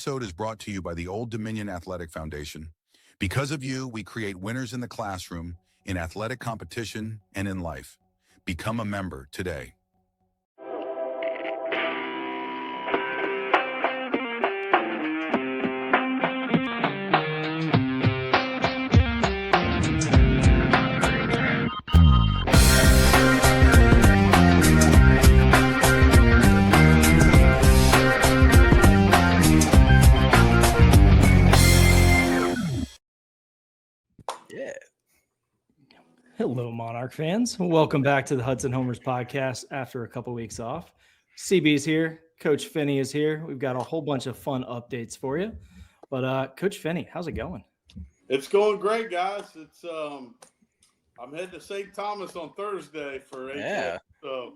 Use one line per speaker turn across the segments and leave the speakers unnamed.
episode is brought to you by the Old Dominion Athletic Foundation. Because of you, we create winners in the classroom, in athletic competition, and in life. Become a member today.
Hello, Monarch fans. Welcome back to the Hudson Homers podcast after a couple weeks off. CB's here. Coach Finny is here. We've got a whole bunch of fun updates for you. But Coach Finny, how's it going?
It's going great, guys. It's I'm heading to St. Thomas on Thursday for AJ. So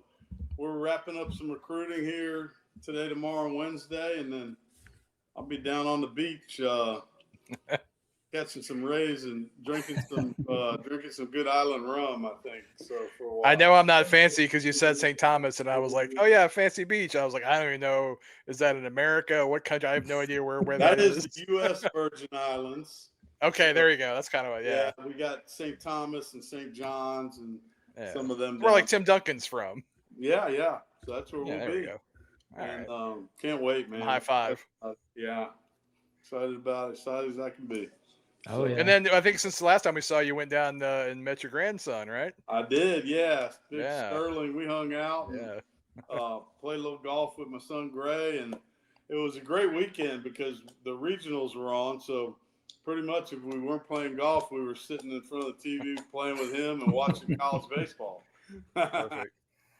we're wrapping up some recruiting here today, tomorrow, and Wednesday, and then I'll be down on the beach catching some rays and drinking some good island rum, I think. So for a while.
I know I'm not fancy because you said St. Thomas, and I was like, oh yeah, fancy beach. I was like, I don't even know, is that in America? What country? I have no idea where
that is. The U.S. Virgin Islands.
Okay, there you go. That's kind of what. Yeah,
we got St. Thomas and St. John's and some of them.
Where like Tim Duncan's from.
Yeah. So that's where we'll
there
be.
We go. All
and
right.
Can't wait, man.
High five.
Yeah, excited about it. Excited as I can be.
Oh yeah.
And then I think since the last time we saw you, went down and met your grandson, right?
I did, yeah.
Yeah.
Sterling, we hung out.
Yeah.
And, played a little golf with my son Gray, and it was a great weekend because the regionals were on. So pretty much, if we weren't playing golf, we were sitting in front of the TV playing with him and watching college baseball.
Perfect.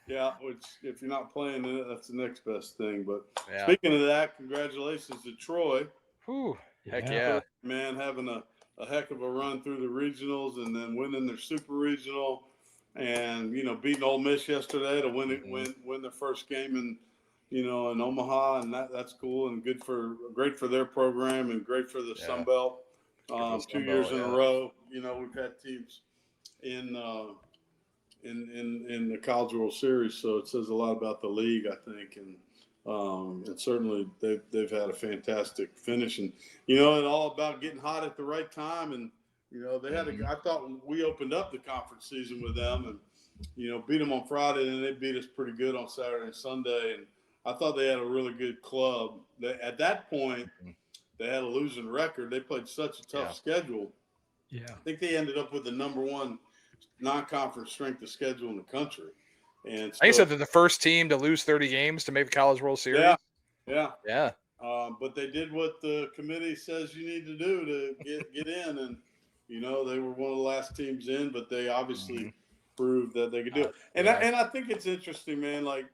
Yeah, which if you're not playing it, that's the next best thing. But
Yeah.
Speaking of that, congratulations to Troy.
Whew. Heck yeah.
Man, having a heck of a run through the regionals and then winning their super regional and, beating Ole Miss yesterday to win their first game in Omaha. And that's cool and great for their program and great for the Sun Belt. 2 years in a row, we've had teams in the College World Series. So it says a lot about the league, I think. And certainly they've had a fantastic finish, and it's all about getting hot at the right time. And they had I thought we opened up the conference season with them, and beat them on Friday, and then they beat us pretty good on Saturday and Sunday. And I thought they had a really good club. At that point, they had a losing record. They played such a tough schedule.
Yeah,
I think they ended up with the number one non-conference strength of schedule in the country. And
I said they're the first team to lose 30 games to make the College World Series.
Yeah. But they did what the committee says you need to do to get in, and they were one of the last teams in, but they obviously proved that they could do it. And I think it's interesting, man. Like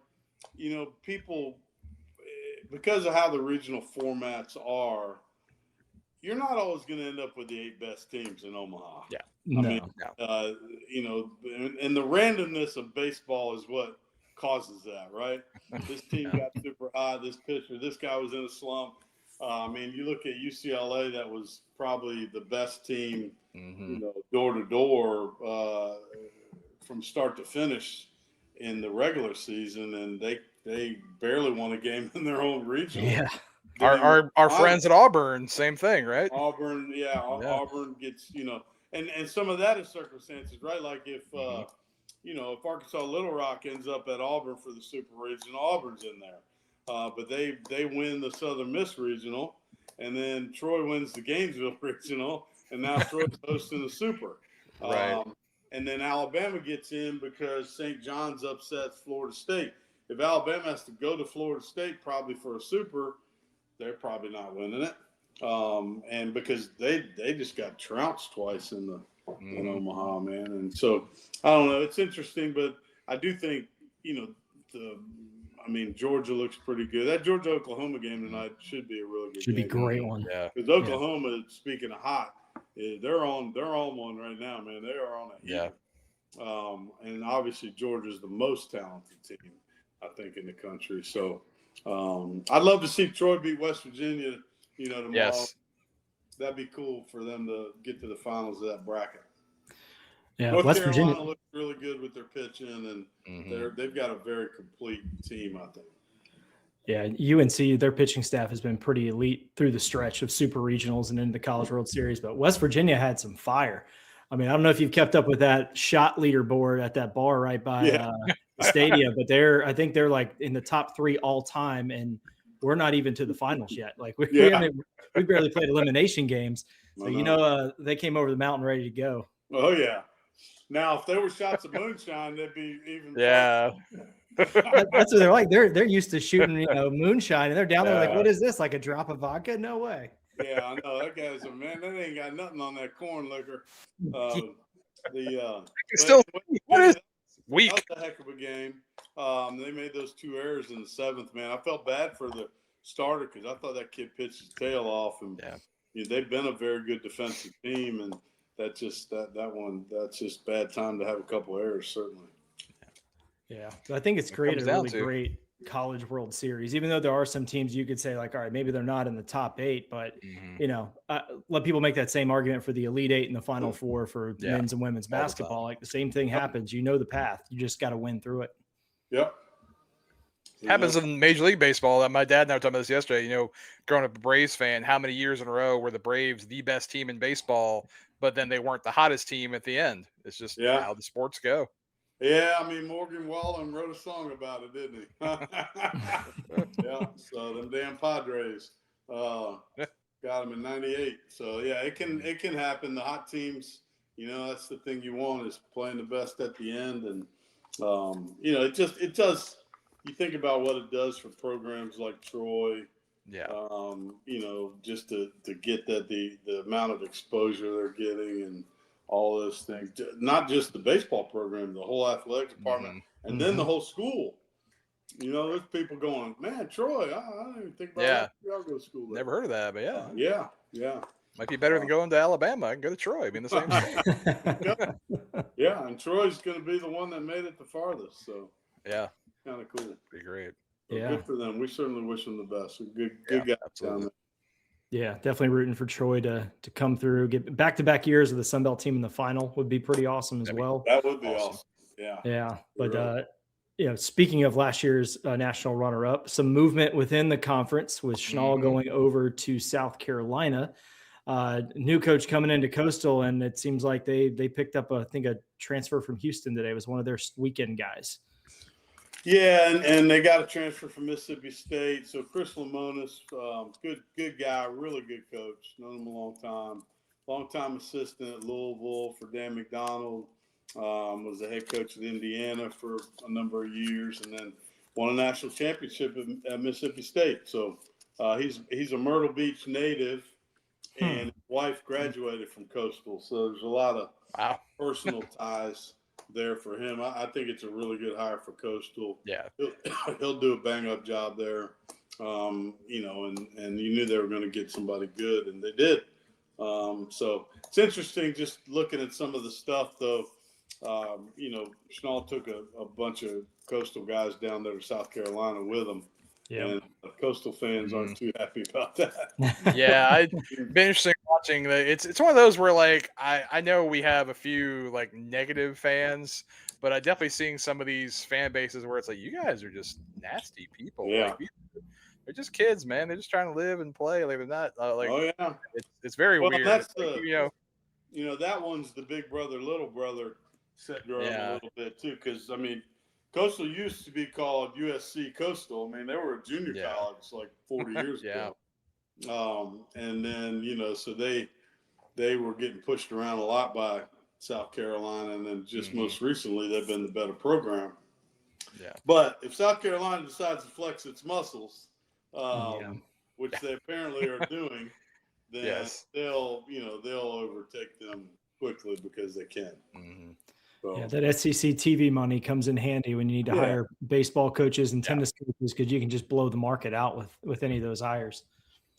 people, because of how the regional formats are, you're not always going to end up with the 8 best teams in Omaha.
Yeah.
No.
And the randomness of baseball is what causes that, right? This team got super high, this pitcher, this guy was in a slump. You look at UCLA, that was probably the best team, door to door from start to finish in the regular season, and they barely won a game in their own regional.
Yeah.
Our friends at Auburn, same thing, right?
Auburn, Auburn gets, and some of that is circumstances, right? Like if if Arkansas Little Rock ends up at Auburn for the Super Regional, Auburn's in there. But they win the Southern Miss Regional, and then Troy wins the Gainesville Regional, and now Troy's hosting the Super.
Right.
And then Alabama gets in because St. John's upsets Florida State. If Alabama has to go to Florida State probably for a Super, they're probably not winning it. And because they just got trounced twice in Omaha, man. And so I don't know. It's interesting, but I do think, Georgia looks pretty good. That Georgia-Oklahoma game tonight should be a really good game.
Should be a great one.
Yeah.
Because Oklahoma, speaking of hot, they're on one right now, man. They are on a heater.
Yeah.
And obviously Georgia's the most talented team, I think, in the country. So I'd love to see Troy beat West Virginia, tomorrow.
Yes.
That'd be cool for them to get to the finals of that bracket.
Yeah,
North
West
Carolina
Virginia
looks really good with their pitching, and they've got a very complete team, I think.
Yeah, UNC, their pitching staff has been pretty elite through the stretch of super regionals and into the College World Series, but West Virginia had some fire. I mean, I don't know if you've kept up with that shot leaderboard at that bar right by the stadium, but I think they're like in the top 3 all time, and we're not even to the finals yet. Like we barely played elimination games. So, they came over the mountain ready to go.
Oh yeah. Now, if there were shots of moonshine, they'd be even.
Yeah.
That's what they're like. They're used to shooting, moonshine, and they're down there like, what is this? Like a drop of vodka? No way.
Yeah, I know that guy's a man. That ain't got nothing on that corn liquor.
Still, what is weak?
That was a heck of a game. They made those 2 errors in the 7th. Man, I felt bad for the starter because I thought that kid pitched his tail off, and they've been a very good defensive team, and that's just bad time to have a couple errors, certainly.
Yeah, so I think it's created a really great College World Series, even though there are some teams you could say like, all right, maybe they're not in the top 8, but let people make that same argument for the Elite 8 and the Final 4 for men's and women's basketball. Like the same thing happens. You know the path. You just got to win through it.
Yep.
Happens in Major League Baseball. My dad and I were talking about this yesterday. Growing up a Braves fan, how many years in a row were the Braves the best team in baseball, but then they weren't the hottest team at the end? It's just how the sports go. Yeah,
I mean, Morgan Wallen wrote a song about it, didn't he? Yeah, so them damn Padres got them in '98. So yeah, it can happen. The hot teams, that's the thing you want is playing the best at the end, and it does. You think about what it does for programs like Troy. Yeah. Just to get the amount of exposure they're getting and all those things, not just the baseball program, the whole athletic department, and then the whole school. There's people going, man, Troy, I didn't even think about that. I'll go to school there.
Never heard of that, but
yeah.
Might be better than going to Alabama. I can go to Troy. Be in the same state.
Yeah, and Troy's going to be the one that made it the farthest. So
yeah,
kind of cool.
Be great.
So good for them. We certainly wish them the best. Good guys down there.
Yeah, definitely rooting for Troy to come through. Get back-to-back years of the Sun Belt team in the final would be pretty awesome as well.
That would be awesome. Yeah.
Yeah, but speaking of last year's national runner-up, some movement within the conference with Schnall going over to South Carolina. New coach coming into Coastal, and it seems like they picked up a transfer from Houston today. It was one of their weekend guys.
Yeah, and they got a transfer from Mississippi State. So Chris Lamonis, good guy, really good coach. Known him a long time assistant at Louisville for Dan McDonald. Was the head coach at Indiana for a number of years, and then won a national championship at Mississippi State. So he's a Myrtle Beach native, and his wife graduated from Coastal. So there's a lot of personal ties there for him. I think it's a really good hire for Coastal.
Yeah,
he'll do a bang-up job there. And you knew they were going to get somebody good, and they did. So it's interesting just looking at some of the stuff, though. Schnall took a bunch of Coastal guys down there to South Carolina with him. Yeah, and Coastal fans aren't too happy about that.
Yeah, I've been interesting watching. It's one of those where I know we have a few negative fans, but I definitely seeing some of these fan bases where it's like, you guys are just nasty people.
Yeah.
They're just kids, man. They're just trying to live and play. They're not It's very weird.
That's that one's the big brother, little brother syndrome a little bit too, because Coastal used to be called USC Coastal. They were a junior college 40 years ago. And then, so they were getting pushed around a lot by South Carolina. And then just most recently, they've been the better program.
Yeah.
But if South Carolina decides to flex its muscles, which they apparently are doing, then they'll overtake them quickly because they can.
Mm-hmm. So, that SEC TV money comes in handy when you need to hire baseball coaches and tennis coaches, because you can just blow the market out with any of those hires.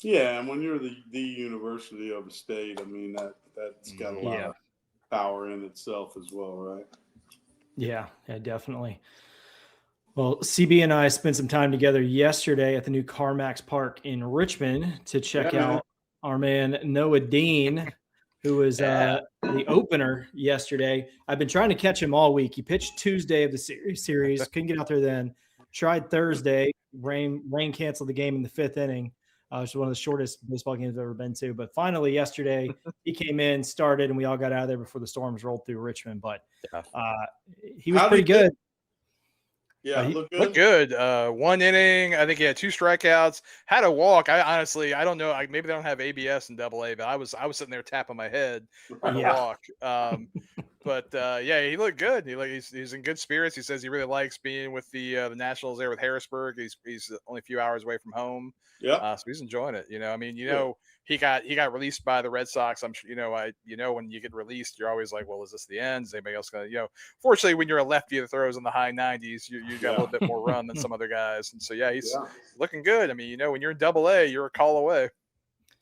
Yeah, and when you're the University of a state, that's got a lot of power in itself as well, right? Yeah, definitely. Well, CB and I spent some time together yesterday at the new CarMax Park in Richmond to check out our man Noah Dean, who was the opener yesterday. I've been trying to catch him all week. He pitched Tuesday of the series, couldn't get out there then. Tried Thursday,
rain canceled the game in the 5th inning. Which was one of the shortest baseball games I've ever been to. But finally, yesterday, he came in, started, and we all got out of there before the storms rolled through Richmond. But he was pretty good.
Yeah,
looked good. 1 inning. I think he had 2 strikeouts. Had a walk. I honestly, I don't know. Maybe they don't have ABS in AA, but I was sitting there tapping my head on the walk. But yeah, he looked good. He's in good spirits. He says he really likes being with the Nationals there with Harrisburg. He's only a few hours away from home.
Yeah.
So he's enjoying it. I mean, he got released by the Red Sox. I'm sure, when you get released, you're always like, well, is this the end? Is anybody else going to, fortunately, when you're a lefty that throws in the high 90s, you got a little bit more run than some other guys. And so, yeah, he's looking good. I mean, when you're in AA, you're a call away.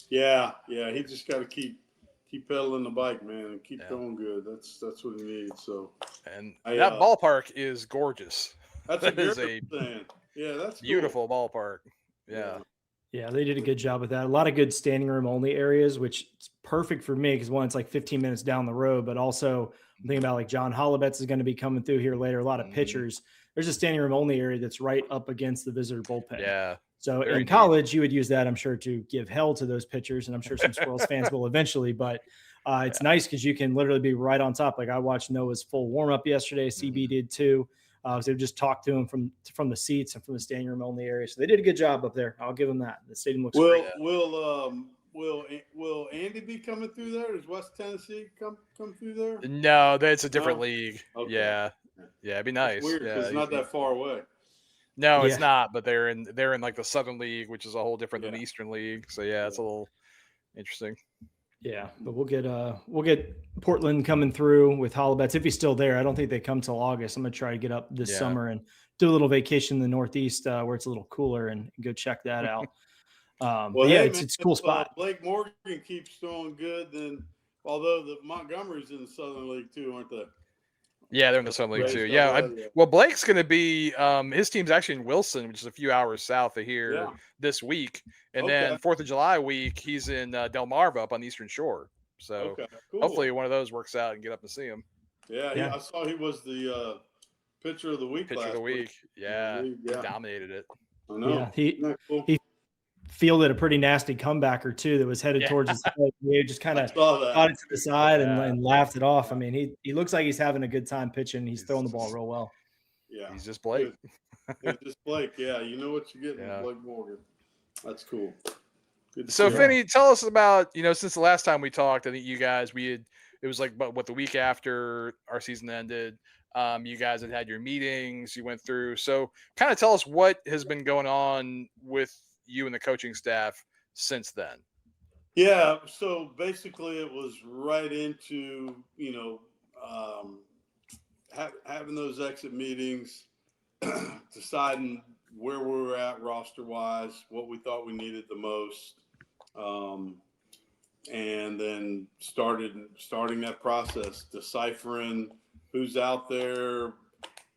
Yeah. He just got to keep pedaling the bike, man, and keep going good. That's what he needs. So,
and that ballpark is gorgeous.
That's a beautiful thing. Yeah, that's
beautiful ballpark. Yeah.
Yeah, they did a good job with that. A lot of good standing room only areas, which is perfect for me because one, it's like 15 minutes down the road, but also I'm thinking about like John Hollabetz is going to be coming through here later. A lot of pitchers. There's a standing room only area that's right up against the visitor bullpen.
Yeah.
So in college, you would use that, I'm sure, to give hell to those pitchers, and I'm sure some Squirrels fans will eventually. But it's nice because you can literally be right on top. Like I watched Noah's full warm up yesterday. CB did too. So they just talked to him from the seats and from the standing room only area. So they did a good job up there. I'll give them that. The stadium looks great.
Will Andy be coming through there? Does West Tennessee come through there?
No, it's a different league. Okay. Yeah, it'd be nice.
It's weird because it's not that far away.
No, it's not. But they're in like the Southern League, which is a whole different than the Eastern League. So it's a little interesting.
Yeah, but we'll get Portland coming through with Hollabetz if he's still there. I don't think they come till August. I'm gonna try to get up this summer and do a little vacation in the Northeast where it's a little cooler and go check that out. It's a cool spot.
Blake Morgan keeps throwing good. Then, although the Montgomery's in the Southern League too, aren't they?
Yeah, they're in the Southern League too. Yeah, well, Blake's going to be his team's actually in Wilson, which is a few hours south of here this week, and then 4th of July week he's in Delmarva up on the Eastern Shore. So hopefully one of those works out and get up and see him.
Yeah. I saw he was the pitcher of the week.
Pitcher of the week. Yeah, he dominated it.
I know.
Yeah, he fielded a pretty nasty comeback or two that was headed towards his head. He just kind of got it to the side and laughed it off. I mean, he looks like he's having a good time pitching. He's throwing the ball real well.
Yeah,
he's just Blake.
He's just Blake. Yeah, you know what you're getting with Blake Morgan. That's cool.
So, Finny, tell us about, since the last time we talked, I think you guys, it was like the week after our season ended. You guys had your meetings you went through. So kind of tell us what has been going on with you and the coaching staff since then.
Yeah. So basically it was right into, having those exit meetings, deciding where we were at roster wise, what we thought we needed the most. And then starting that process, deciphering who's out there,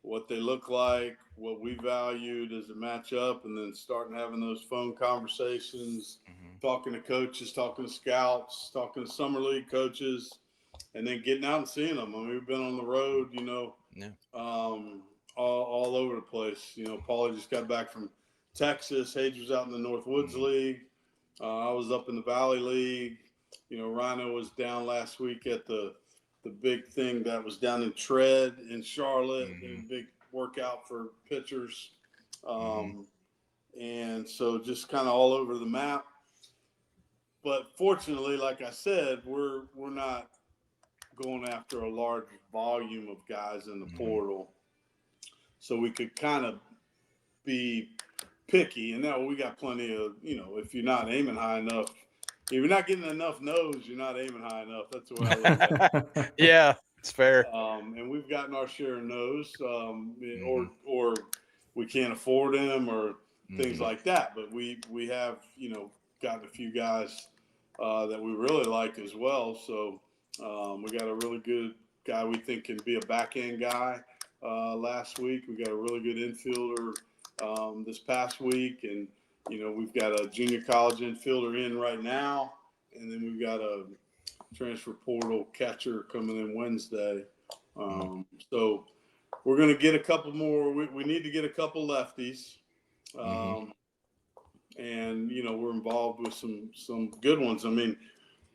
what they look like, what we value, does it match up, and then starting having those phone conversations, talking to coaches, talking to scouts, talking to summer league coaches, and then getting out and seeing them. I mean, we've been on the road, all over the place. Paulie just got back from Texas. Hage was out in the Northwoods League. I was up in the Valley League. Rhino was down last week at the big thing that was down in Tread in Charlotte, a big workout for pitchers. And so just kind of all over the map. But fortunately, like I said, we're not going after a large volume of guys in the portal. So we could kind of be picky. And now we got plenty of, if you're not aiming high enough, if you're not getting enough no's, you're not aiming high enough. That's the way I look at it.
Yeah, it's fair.
And we've gotten our share of no's, or we can't afford them, or things like that. But we have, gotten a few guys that we really like as well. So we got a really good guy we think can be a backhand guy last week. We got a really good infielder this past week, and we've got a junior college infielder in right now, and then we've got a transfer portal catcher coming in Wednesday. So we're going to get a couple more. We need to get a couple lefties. And we're involved with some good ones. I mean,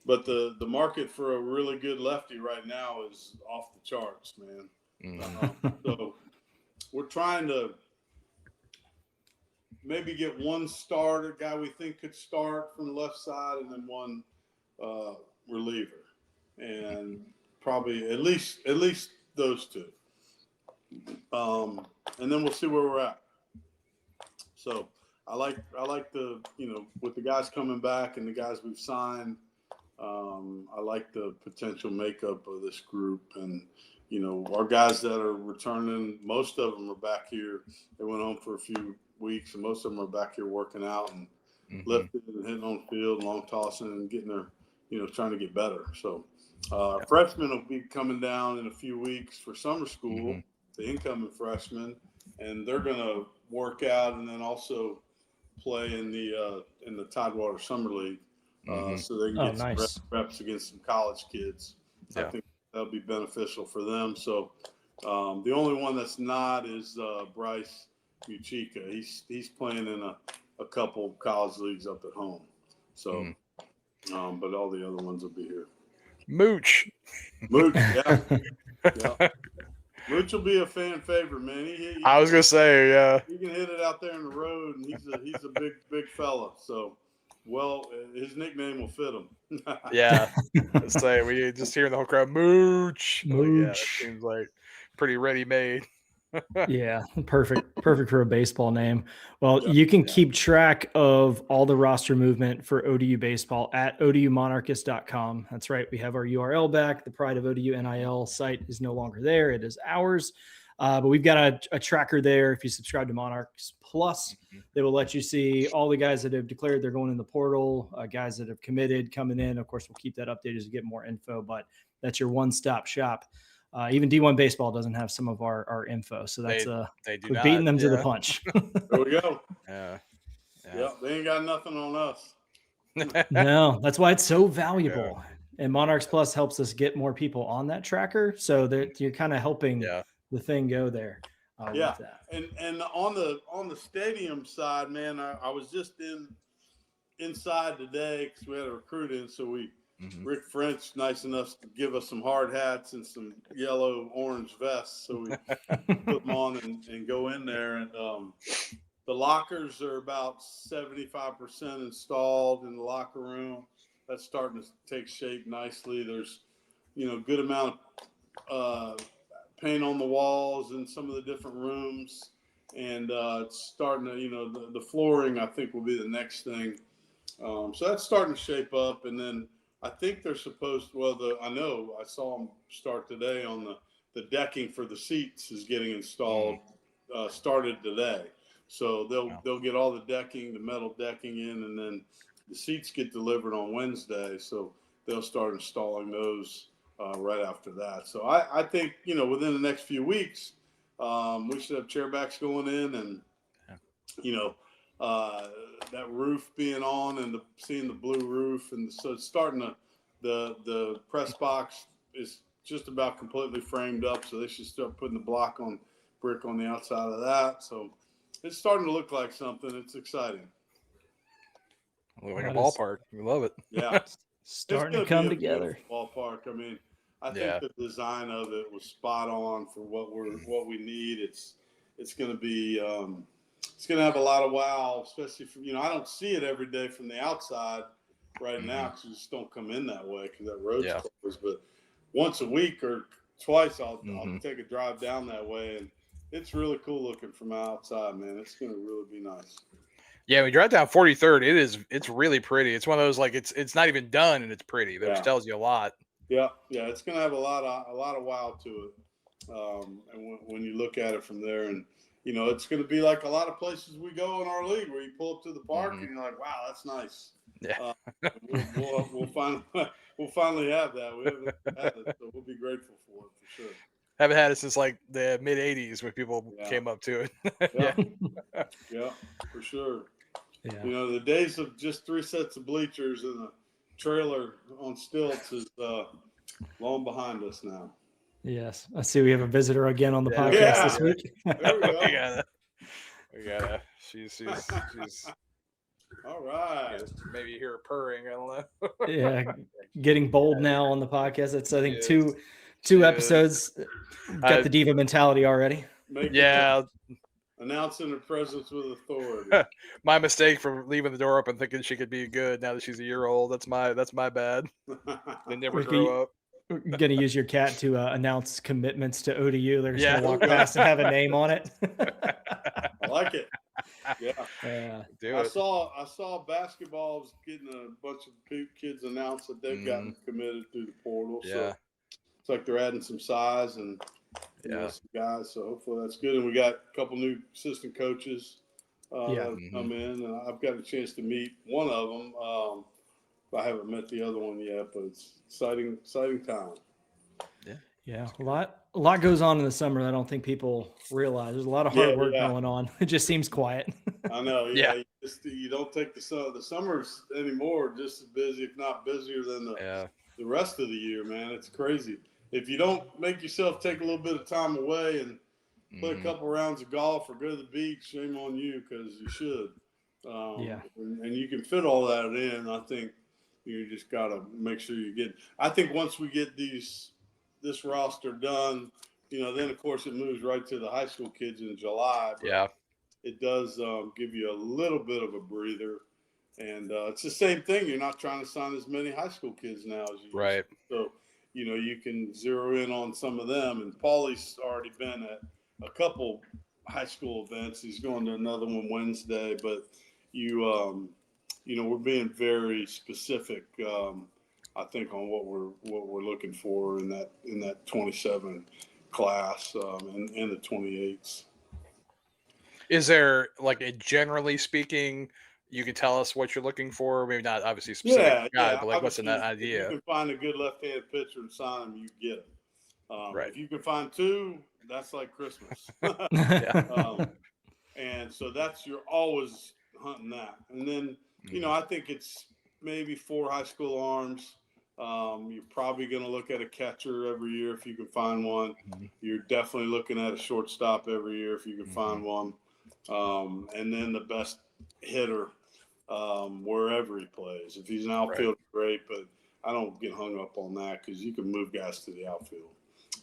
but the market for a really good lefty right now is off the charts, man. So we're trying to maybe get one starter guy we think could start from the left side, and then one reliever, and probably at least those two. And then we'll see where we're at. So I like the with the guys coming back and the guys we've signed. I like the potential makeup of this group, and our guys that are returning. Most of them are back here. They went home for a few weeks, and most of them are back here working out and lifting and hitting on the field, long tossing, and getting their trying to get better. So freshmen will be coming down in a few weeks for summer school. The incoming freshmen, and they're going to work out and then also play in the Tidewater Summer League, so they can get some reps against some college kids. I think that'll be beneficial for them. So the only one that's not is Bryce Muchika. He's playing in a couple college leagues up at home. So, but all the other ones will be here.
Mooch,
yeah. Mooch will be a fan favorite, man.
I was gonna say, yeah.
He can hit it out there in the road, and he's a big fella. So, his nickname will fit him.
Yeah. Let's say we just hear the whole crowd, Mooch.
Mooch.
Like, yeah, that seems like pretty ready made.
Yeah, perfect for a baseball name. Well, you can keep track of all the roster movement for ODU baseball at odumonarchist.com. That's right. We have our URL back. The Pride of ODU NIL site is no longer there. It is ours. But we've got a tracker there. If you subscribe to Monarchs Plus, they will let you see all the guys that have declared they're going in the portal, guys that have committed coming in. Of course, we'll keep that updated as we get more info, but that's your one-stop shop. Even D1 baseball doesn't have some of our info, so that's
they do
we're
not,
beating them to the punch.
There we go.
Yeah,
they ain't got nothing on us.
No, that's why it's so valuable. And Monarchs Plus helps us get more people on that tracker, so that you're kind of helping the thing go there. With that.
And on the stadium side, man, I was just inside today because we had a recruit in, so Rick French, nice enough to give us some hard hats and some yellow orange vests. So we put them on and go in there. And the lockers are about 75% installed in the locker room. That's starting to take shape nicely. There's, good amount of paint on the walls in some of the different rooms. And it's starting to, the flooring, I think, will be the next thing. So that's starting to shape up. And then I think they're supposed to, I saw them start today on the decking for the seats is getting installed, started today. So they'll get all the decking, the metal decking in, and then the seats get delivered on Wednesday. So they'll start installing those right after that. So I think, within the next few weeks, we should have chairbacks going in and, that roof being on and seeing the blue roof. And so it's starting to, the press box is just about completely framed up. So they should start putting the block on brick on the outside of that. So it's starting to look like something. It's exciting.
Look like a ballpark. We love it.
Yeah.
Starting to come together.
Ballpark. I mean, I think the design of it was spot on for what we need. It's going to be, it's going to have a lot of wow, especially for, I don't see it every day from the outside right now because you just don't come in that way because that road's closed. But once a week or twice, I'll take a drive down that way, and it's really cool looking from outside, man. It's going to really be nice.
Yeah, we drive down 43rd. It's really pretty. It's one of those it's not even done and it's pretty, which tells you a lot.
Yeah, it's going to have a lot of wow to it. And when you look at it from there, and it's going to be like a lot of places we go in our league where you pull up to the park and you're like, wow, that's nice.
Yeah,
we'll finally have that. We haven't had it, so we'll be grateful for it for sure.
Haven't had it since like the mid '80s when people came up to it.
Yeah, for sure.
Yeah.
The days of just 3 sets of bleachers and a trailer on stilts is long behind us now.
Yes. I see we have a visitor again on the podcast this week.
There we go.
Yeah, she's
All right.
maybe you hear her purring. I don't know.
Yeah, getting bold now on the podcast. That's I think
She
two
is.
episodes. Got the diva mentality already.
Yeah,
Announcing her presence with authority.
my mistake for leaving the door open, thinking she could be good. Now that she's a year old, that's my bad. They never grow up.
You're going to use your cat to announce commitments to ODU. They're just going to walk
Yeah.
past and have a name on it.
I like it. Yeah.
Do
I
it.
saw basketball's getting a bunch of kids announced that they've gotten committed through the portal.
Yeah.
So it's like they're adding some size and some guys. So hopefully that's good. And we got a couple new assistant coaches that have come in. And I've got a chance to meet one of them. I haven't met the other one yet, but it's exciting time.
Yeah, a lot goes on in the summer that I don't think people realize. There's a lot of hard work going on. It just seems quiet.
I know. Yeah. You don't take the summers anymore. Just as busy, if not busier than the rest of the year, man. It's crazy. If you don't make yourself take a little bit of time away and play a couple rounds of golf or go to the beach, shame on you, because you should. And you can fit all that in. I think you just got to make sure you get. I think once we get this roster done, then of course it moves right to the high school kids in July. But it does give you a little bit of a breather, and it's the same thing. You're not trying to sign as many high school kids now as you used to. So you can zero in on some of them. And Paulie's already been at a couple high school events. He's going to another one Wednesday, but we're being very specific, I think, on what we're looking for in that 27 class and the 28s.
Is there generally speaking, you can tell us what you're looking for? Maybe not obviously specific guy, but what's in that idea?
If you can find a good left-handed pitcher and sign him, you get him.
Right.
If you can find two, that's like Christmas. And so you're always hunting that. And then, I think it's maybe 4 high school arms. You're probably going to look at a catcher every year if you can find one. You're definitely looking at a shortstop every year if you can find one. And then the best hitter wherever he plays. If he's an outfielder, great, but I don't get hung up on that because you can move guys to the outfield.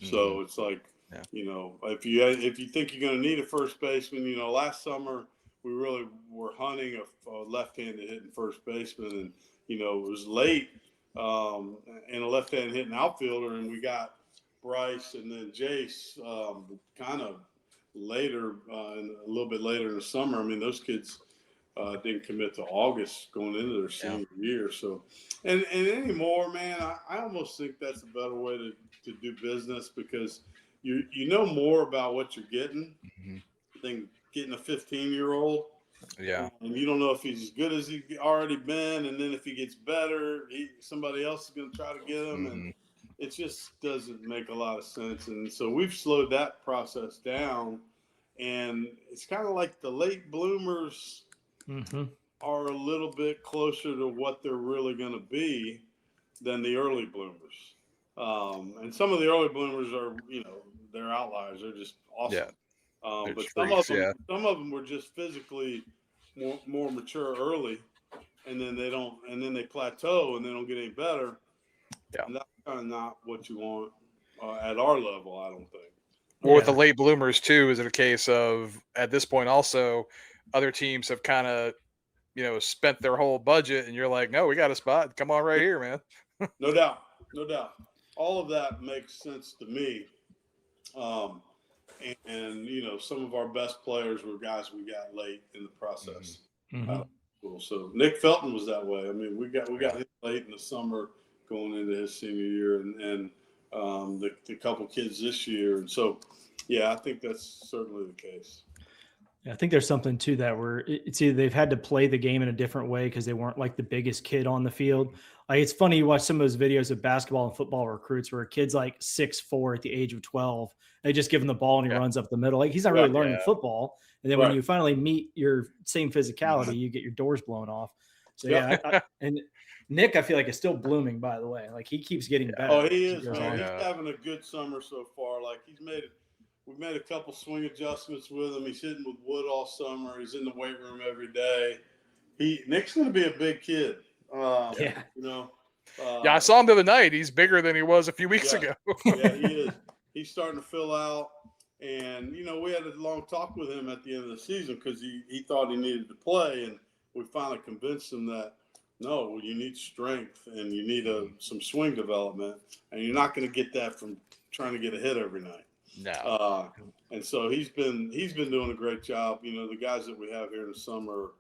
So it's like, if you think you're going to need a first baseman, last summer we really were hunting a left-handed hitting first baseman, and it was late and a left-handed hitting outfielder, and we got Bryce and then Jace kind of later, and a little bit later in the summer. I mean, those kids didn't commit to August going into their senior year. So, and anymore, man, I almost think that's a better way to do business because you know more about what you're getting than getting a 15-year-old.
Yeah.
And you don't know if he's as good as he already been, and then if he gets better, somebody else is going to try to get him, and it just doesn't make a lot of sense. And so we've slowed that process down, and it's kind of like the late bloomers are a little bit closer to what they're really going to be than the early bloomers. And some of the early bloomers are, they're outliers. They're just awesome. Yeah. But some of them were just physically more mature early, and then they plateau and they don't get any better. Yeah. And that's kind of not what you want at our level, I don't think.
Well, with the late bloomers too, is it a case of at this point also other teams have kind of, spent their whole budget and you're like, no, we got a spot. Come on right here, man.
No doubt. All of that makes sense to me. And some of our best players were guys we got late in the process. So Nick Felton was that way. I mean, we got him late in the summer going into his senior year, and the couple kids this year. And so, I think that's certainly the case.
Yeah, I think there's something to that where it's either they've had to play the game in a different way because they weren't like the biggest kid on the field. It's funny, you watch some of those videos of basketball and football recruits where a kid's like 6'4" at the age of 12. They just give him the ball and he runs up the middle. Like he's not really learning football. And then when you finally meet your same physicality, you get your doors blown off. So and Nick, I feel like is still blooming, by the way. Like he keeps getting better.
Oh, he is, man. He's having a good summer so far. Like he's made we made a couple swing adjustments with him. He's hitting with wood all summer. He's in the weight room every day. Nick's going to be a big kid.
Yeah.
You know.
Yeah, I saw him the other night. He's bigger than he was a few weeks ago.
Yeah, he is. He's starting to fill out. And, you know, we had a long talk with him at the end of the season because he thought he needed to play. And we finally convinced him that, no, you need strength and you need some swing development. And you're not going to get that from trying to get a hit every night.
No.
And so he's been doing a great job. You know, the guys that we have here in the summer are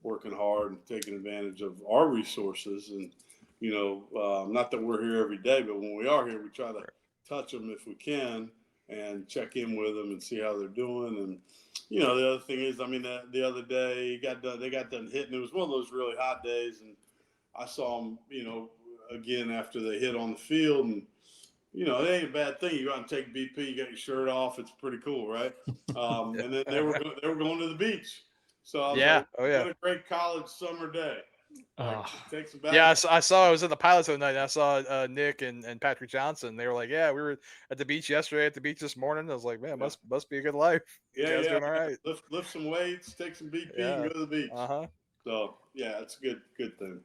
working hard and taking advantage of our resources. And, you know, not that we're here every day, but when we are here, we try to touch them if we can and check in with them and see how they're doing. And, you know, the other thing is, I mean, the other day they got done hitting. It was one of those really hot days. And I saw them, you know, again after they hit on the field. And, you know, it ain't a bad thing. You go out and take BP, you got your shirt off. It's pretty cool, right? And then they were going to the beach. So I was like, what a great college summer day. Take some back.
Yeah, I saw. I was at the Pilots the other night. And I saw Nick and Patrick Johnson. They were like, "Yeah, we were at the beach yesterday. At the beach this morning." I was like, "Man, must be a good life."
Yeah,
doing all right.
Lift some weights, take some BP, and go to the beach. So yeah, it's a good thing.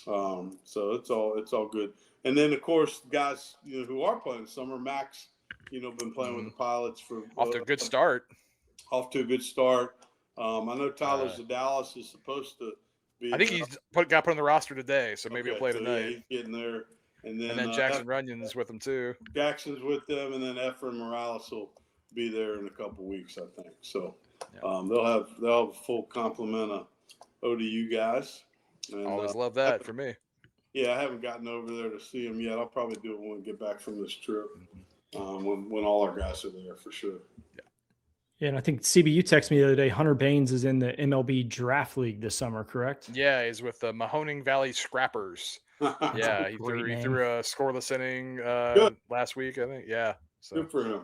So it's all good. And then of course, guys, you know, who are playing summer, Max, you know, been playing with the Pilots for
off to a good start.
Off to a good start. I know Tyler Zadalis is supposed to be.
I think he's got put on the roster today, so maybe he'll play tonight.
Yeah, he's getting there. And then
Jackson Runyon's with him too.
Jackson's with them, and then Efren Morales will be there in a couple weeks, I think. So they'll have a full complement of ODU guys. And,
always love that for me.
Yeah, I haven't gotten over there to see them yet. I'll probably do it when we get back from this trip. When all our guys are there for sure.
Yeah, and I think CB, texted me the other day. Hunter Baines is in the MLB Draft League this summer, correct?
Yeah, he's with the Mahoning Valley Scrappers. Yeah, he threw a scoreless inning last week, I think. Yeah, so
good for him.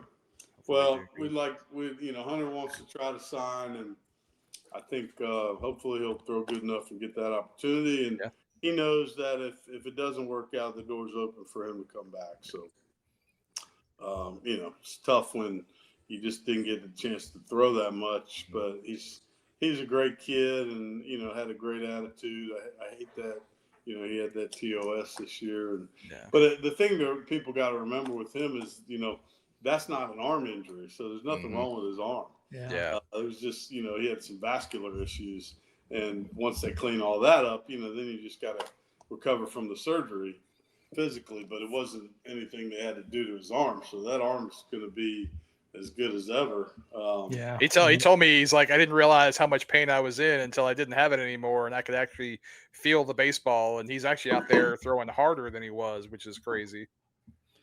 Well, Hunter wants to try to sign, and I think hopefully he'll throw good enough and get that opportunity. And he knows that if it doesn't work out, the door's open for him to come back. So, you know, it's tough when you just didn't get the chance to throw that much, but he's a great kid and, you know, had a great attitude. I hate that, you know, he had that TOS this year. But the thing that people got to remember with him is, you know, that's not an arm injury. So there's nothing wrong with his arm.
Yeah.
It was just, you know, he had some vascular issues. And once they clean all that up, you know, then you just got to recover from the surgery physically. But it wasn't anything they had to do to his arm. So that arm's going to be as good as ever.
He told me, he's like, I didn't realize how much pain I was in until I didn't have it anymore, and I could actually feel the baseball. And he's actually out there throwing harder than he was, which is crazy.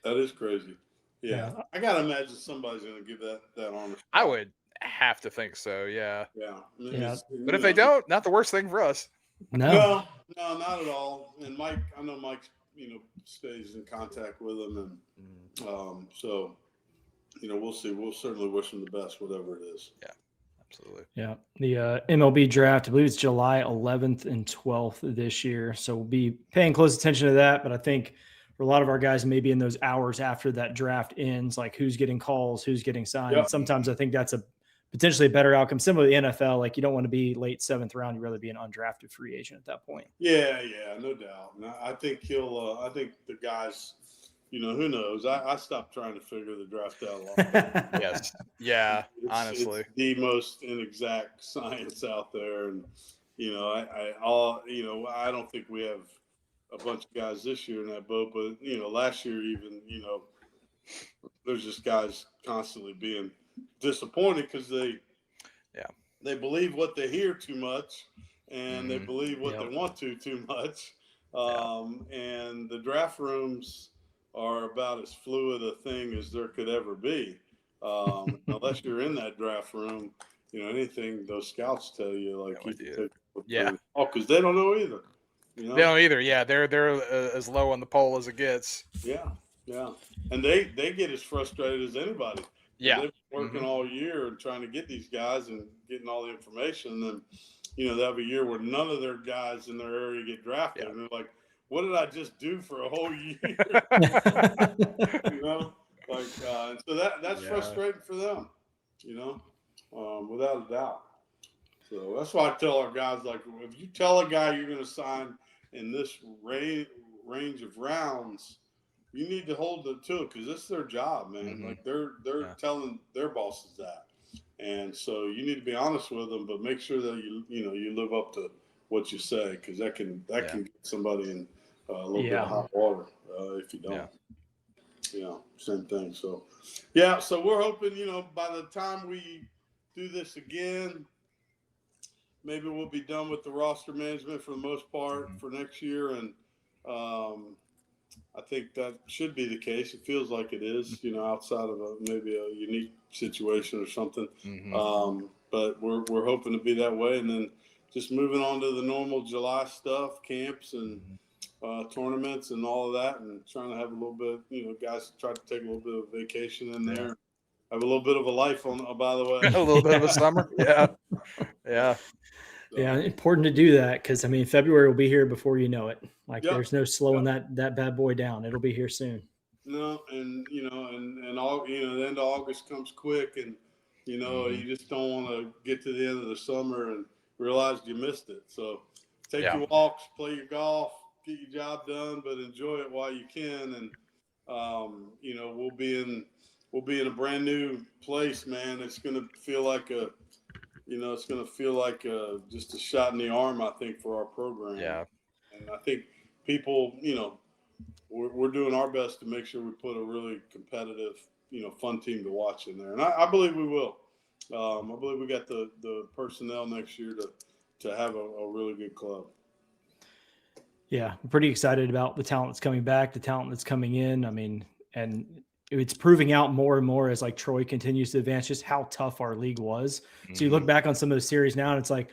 That is crazy. Yeah. I gotta imagine somebody's gonna give that arm a shot.
I would have to think so. Yeah.
Yeah.
But if they don't, not the worst thing for us.
No, not at all. And Mike, I know Mike, you know, stays in contact with him, and so. You know, we'll see. We'll certainly wish them the best, whatever it is.
Yeah, absolutely.
Yeah. The MLB draft, I believe it's July 11th and 12th this year. So we'll be paying close attention to that. But I think for a lot of our guys, maybe in those hours after that draft ends, like who's getting calls, who's getting signed.
Yep.
Sometimes I think that's potentially a better outcome. Similar to the NFL, like you don't want to be late 7th round. You'd rather be an undrafted free agent at that point.
Yeah, no doubt. And I think I think the guys, you know, who knows? I stopped trying to figure the draft out a lot.
Yes. Yeah, honestly.
It's the most inexact science out there. And, you know, I don't think we have a bunch of guys this year in that boat, but, you know, last year even, you know, there's just guys constantly being disappointed because they believe what they hear too much and they believe what they want too much. And the draft rooms are about as fluid a thing as there could ever be. Unless you're in that draft room, you know, anything those scouts tell you, like, because they don't know either. You know?
They don't either. Yeah, they're as low on the pole as it gets.
Yeah, and they get as frustrated as anybody.
Yeah,
they've been working all year and trying to get these guys and getting all the information. And then, you know, they have a year where none of their guys in their area get drafted, and they're like, what did I just do for a whole year? You know, like, so that's frustrating for them. without a doubt. So that's why I tell our guys, like, if you tell a guy you're going to sign in this range of rounds, you need to hold them to it because it's their job, man.
Mhm.
Like they're telling their bosses that, and so you need to be honest with them, but make sure that you live up to what you say because that can get somebody in a little bit of hot water if you don't. Same thing. So so we're hoping by the time we do this again, maybe we'll be done with the roster management for the most part for next year, and I think that should be the case. It feels like it is, outside of maybe a unique situation or something. But we're hoping to be that way, and then just moving on to the normal July stuff, camps and tournaments and all of that, and trying to have a little bit, guys try to take a little bit of vacation in there. Have a little bit of a life on, by the way.
A little bit of a summer. Yeah.
Yeah, important to do that because February will be here before you know it. Like there's no slowing that bad boy down. It'll be here soon.
No, and and all the end of August comes quick, and you just don't want to get to the end of the summer and realize you missed it. So take your walks, play your golf, get your job done, but enjoy it while you can. And we'll be in a brand new place, man. It's gonna feel like just a shot in the arm, I think, for our program.
Yeah.
And I think people, we're doing our best to make sure we put a really competitive, fun team to watch in there. And I believe we will. I believe we got the personnel next year to have a really good club.
Yeah, I'm pretty excited about the talent that's coming back, the talent that's coming in. And it's proving out more and more as like Troy continues to advance just how tough our league was. So you look back on some of those series now and it's like,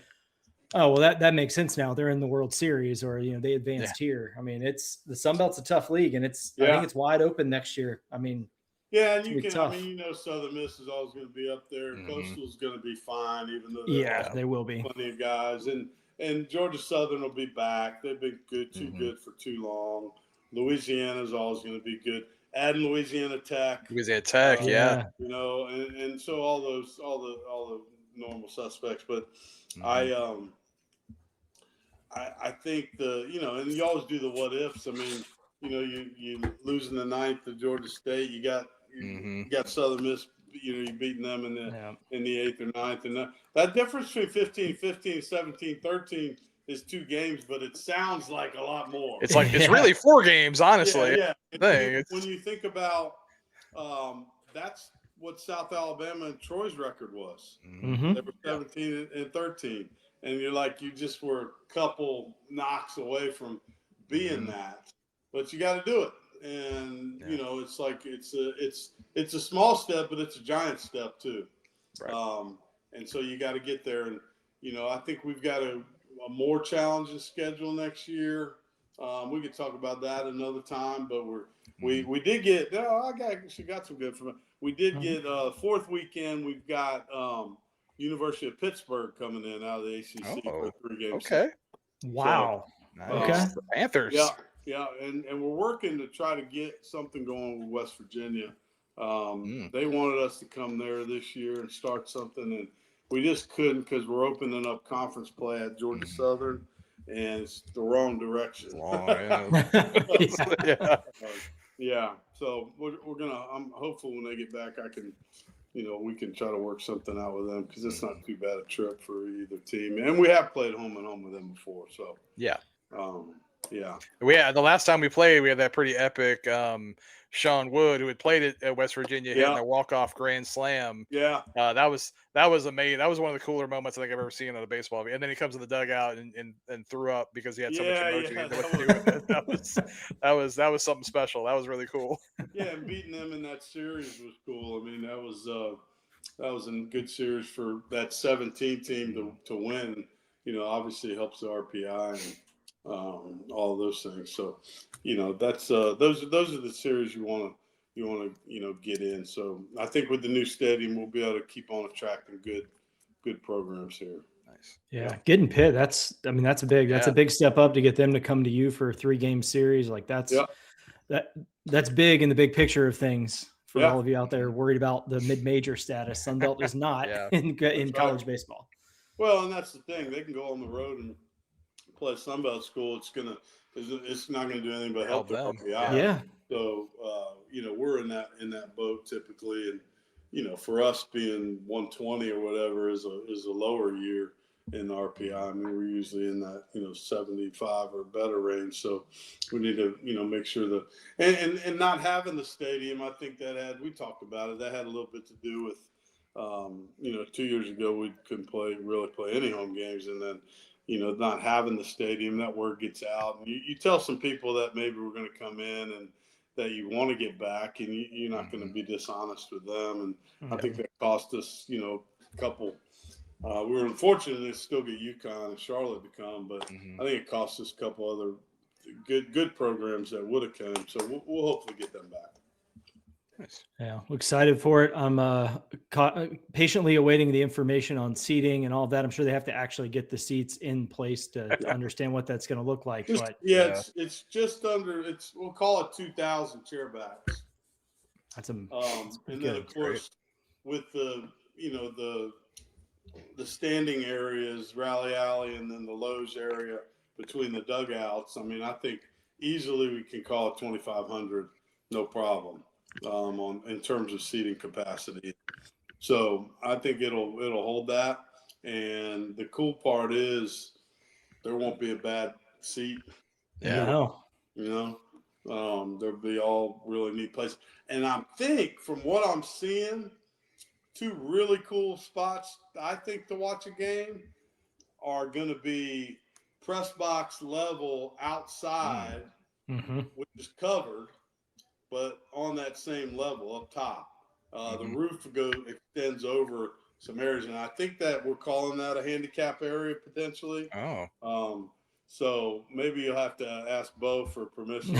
oh, well, that makes sense now. They're in the World Series or, they advanced here. It's the Sun Belt's a tough league and I think it's wide open next year.
And you can,
tough.
Southern Miss is always going to be up there. Coastal's going to be fine, even though
they will be
plenty of guys. And Georgia Southern will be back. They've been too good for too long. Louisiana's always going to be good. Adding Louisiana Tech.
yeah.
And so all the normal suspects. But I think and you always do the what ifs. You losing the 9th to Georgia State. You got Southern Miss. You're beating them in the 8th or 9th, and that difference between 15, 17, 13 is 2 games, but it sounds like a lot more.
It's like it's really 4 games, honestly.
Yeah. When you think about that's what South Alabama and Troy's record was. They were 17 and 13, and you just were a couple knocks away from being that, but you got to do it. And it's like it's a small step, but it's a giant step too.
Right.
And so you got to get there. And I think we've got a more challenging schedule next year. We could talk about that another time, but we did get. She got some good from it. We did get 4th weekend. We've got University of Pittsburgh coming in out of the ACC for a 3-game.
Okay.
Wow.
So, nice. The Panthers.
Yeah, and we're working to try to get something going with West Virginia. They wanted us to come there this year and start something, and we just couldn't because we're opening up conference play at Georgia Southern, and it's the wrong direction. So we're gonna. I'm hopeful when they get back, I can, we can try to work something out with them because it's not too bad a trip for either team, and we have played home and home with them before. So
the last time we played, we had that pretty epic Sean Wood, who had played at West Virginia, hitting a walk-off grand slam. That was amazing. That was one of the cooler moments I think I've ever seen on a baseball game. And then he comes to the dugout and threw up because he had so much emotion. He didn't know what to do with it. That was something special. That was really cool.
And beating them in that series was cool. That was a good series for that 17 team to win. Obviously helps the RPI and all of those things. So, that's those are the series you want to get in. So I think with the new stadium, we'll be able to keep on attracting good programs here.
Nice.
Yeah. Getting Pitt. That's a big step up to get them to come to you for a 3-game series. Like that's big in the big picture of things for
Yeah.
all of you out there worried about the mid-major status. Sun Belt is not
Yeah.
in
That's
college
right.
baseball.
Well, and that's the thing. They can go on the road and play Sunbelt school. It's not gonna do anything but help their
them.
RPI.
Yeah.
So we're in that boat typically, and for us being 120 or whatever is a lower year in the RPI. I mean, we're usually in that 75 or better range. So we need to make sure that and not having the stadium. I think we talked about it. That had a little bit to do with 2 years ago we couldn't really play any home games, and then not having the stadium, that word gets out, and you tell some people that maybe we're going to come in and that you want to get back, and you're not going to be dishonest with them. And I think that cost us, a couple. We were unfortunate to still get UConn and Charlotte to come, but I think it cost us a couple other good programs that would have come. So we'll hopefully get them back.
Nice.
Yeah, I'm excited for it. I'm patiently awaiting the information on seating and all of that. I'm sure they have to actually get the seats in place to understand what that's going to look like.
It's just under. We'll call it 2,000 chairbacks.
That's
and
good.
then of course with the standing areas, rally alley, and then the loge area between the dugouts. I mean, I think easily we can call it 2,500, no problem. In terms of seating capacity. So I think it'll hold that. And the cool part is there won't be a bad seat.
Yeah.
There'll be all really neat places. And I think from what I'm seeing, two really cool spots I think to watch a game are going to be press box level outside, which is covered, but on that same level up top. The roof extends over some areas, and I think that we're calling that a handicap area potentially. So maybe you'll have to ask Bo for permission.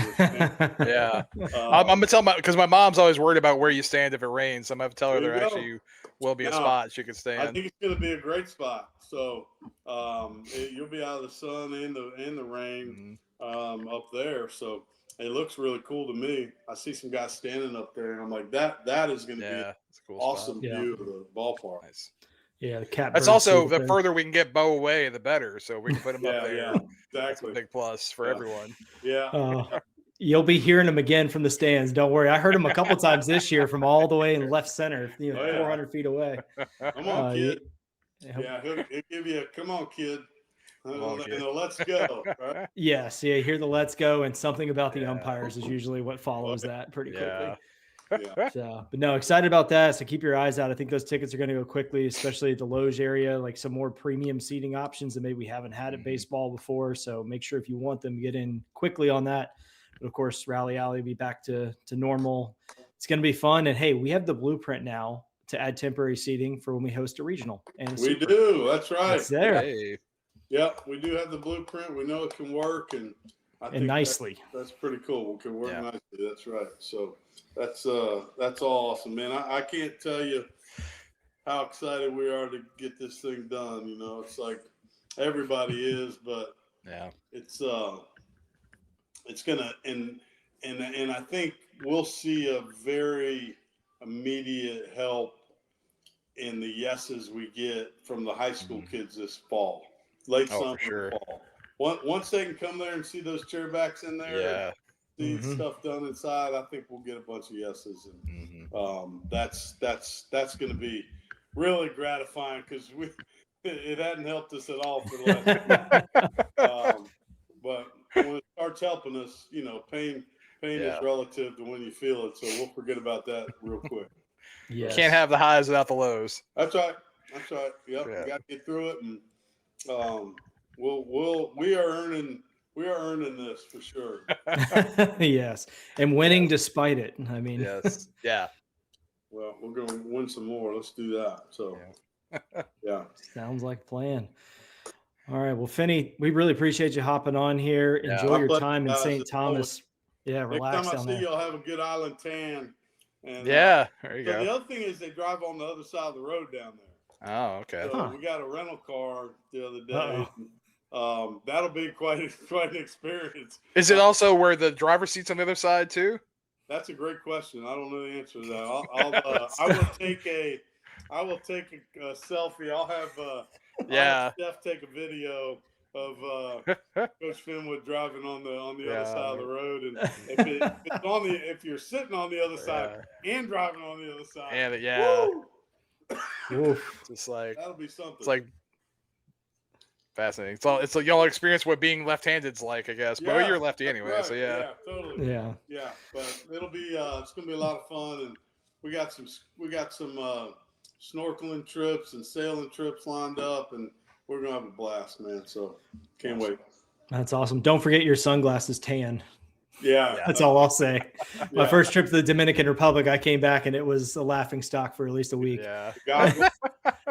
Yeah. I'm going to tell because my mom's always worried about where you stand if it rains. So I'm going to tell her there actually will be a spot she can stand.
I think it's going to be a great spot. So you'll be out of the sun and the rain up there. So it looks really cool to me. I see some guys standing up there, and I'm like, that is going to be an
cool
awesome view of the ballpark.
Nice.
Yeah, the cat.
That's also the further we can get Bo away, the better. So we can put him up there.
Yeah, exactly.
That's a big plus for everyone.
Yeah.
You'll be hearing him again from the stands. Don't worry. I heard him a couple times this year from all the way in left center, 400 feet away.
Come on, kid. He'll give you a come on, kid. And a let's go. Right?
Yes. Yeah. Hear the let's go, and something about the umpires is usually what follows that pretty quickly. So, but no, excited about that. So keep your eyes out. I think those tickets are going to go quickly, especially at the loge area, like some more premium seating options that maybe we haven't had at baseball before. So make sure if you want them, get in quickly on that. But of course, Rally Alley will be back to normal. It's going to be fun. And hey, we have the blueprint now to add temporary seating for when we host a regional. And
we do. That's right.
It's there.
Hey.
Yeah, we do have the blueprint. We know it can work, and I think
nicely.
That's pretty cool. It can work nicely. That's right. So that's all awesome, man. I can't tell you how excited we are to get this thing done. It's like everybody is, but it's gonna and I think we'll see a very immediate help in the yeses we get from the high school kids this fall, late summer, fall. Once they can come there and see those chairbacks in there, see stuff done inside, I think we'll get a bunch of yeses, and that's going to be really gratifying because it hadn't helped us at all for the last. But when it starts helping us, pain is relative to when you feel it, so we'll forget about that real quick.
You can't have the highs without the lows.
That's right. Yep. We got to get through it, and we are earning this for sure.
Yes, and winning despite it. I mean,
yes, yeah.
Well, we're going to win some more. Let's do that. So,
sounds like a plan. All right. Well, Finny, we really appreciate you hopping on here. Enjoy your time in St. Thomas. Yeah, relax down there.
Next time I see you, I'll have a good island tan. And,
there you go.
The other thing is they drive on the other side of the road down there.
Oh, okay.
So we got a rental car the other day. That'll be quite an experience.
Is it also where the driver's seat's on the other side too?
That's a great question. I don't know the answer to that. I will take a selfie. I'll have Steph take a video of Coach Finwood driving on the other side of the road, and if you're sitting on the other side and driving on the other side,
and
woo!
Just like
that'll be something.
It's like fascinating. It's like y'all experience what being left-handed's like, I guess. But you're lefty anyway,
right.
so yeah.
Yeah, totally.
Yeah.
But it'll be it's gonna be a lot of fun, and we got some snorkeling trips and sailing trips lined up, and we're gonna have a blast, man. So can't wait.
That's awesome. Don't forget your sunglasses tan.
Yeah.
That's all I'll say. My first trip to the Dominican Republic, I came back and it was a laughing stock for at least a week.
Yeah.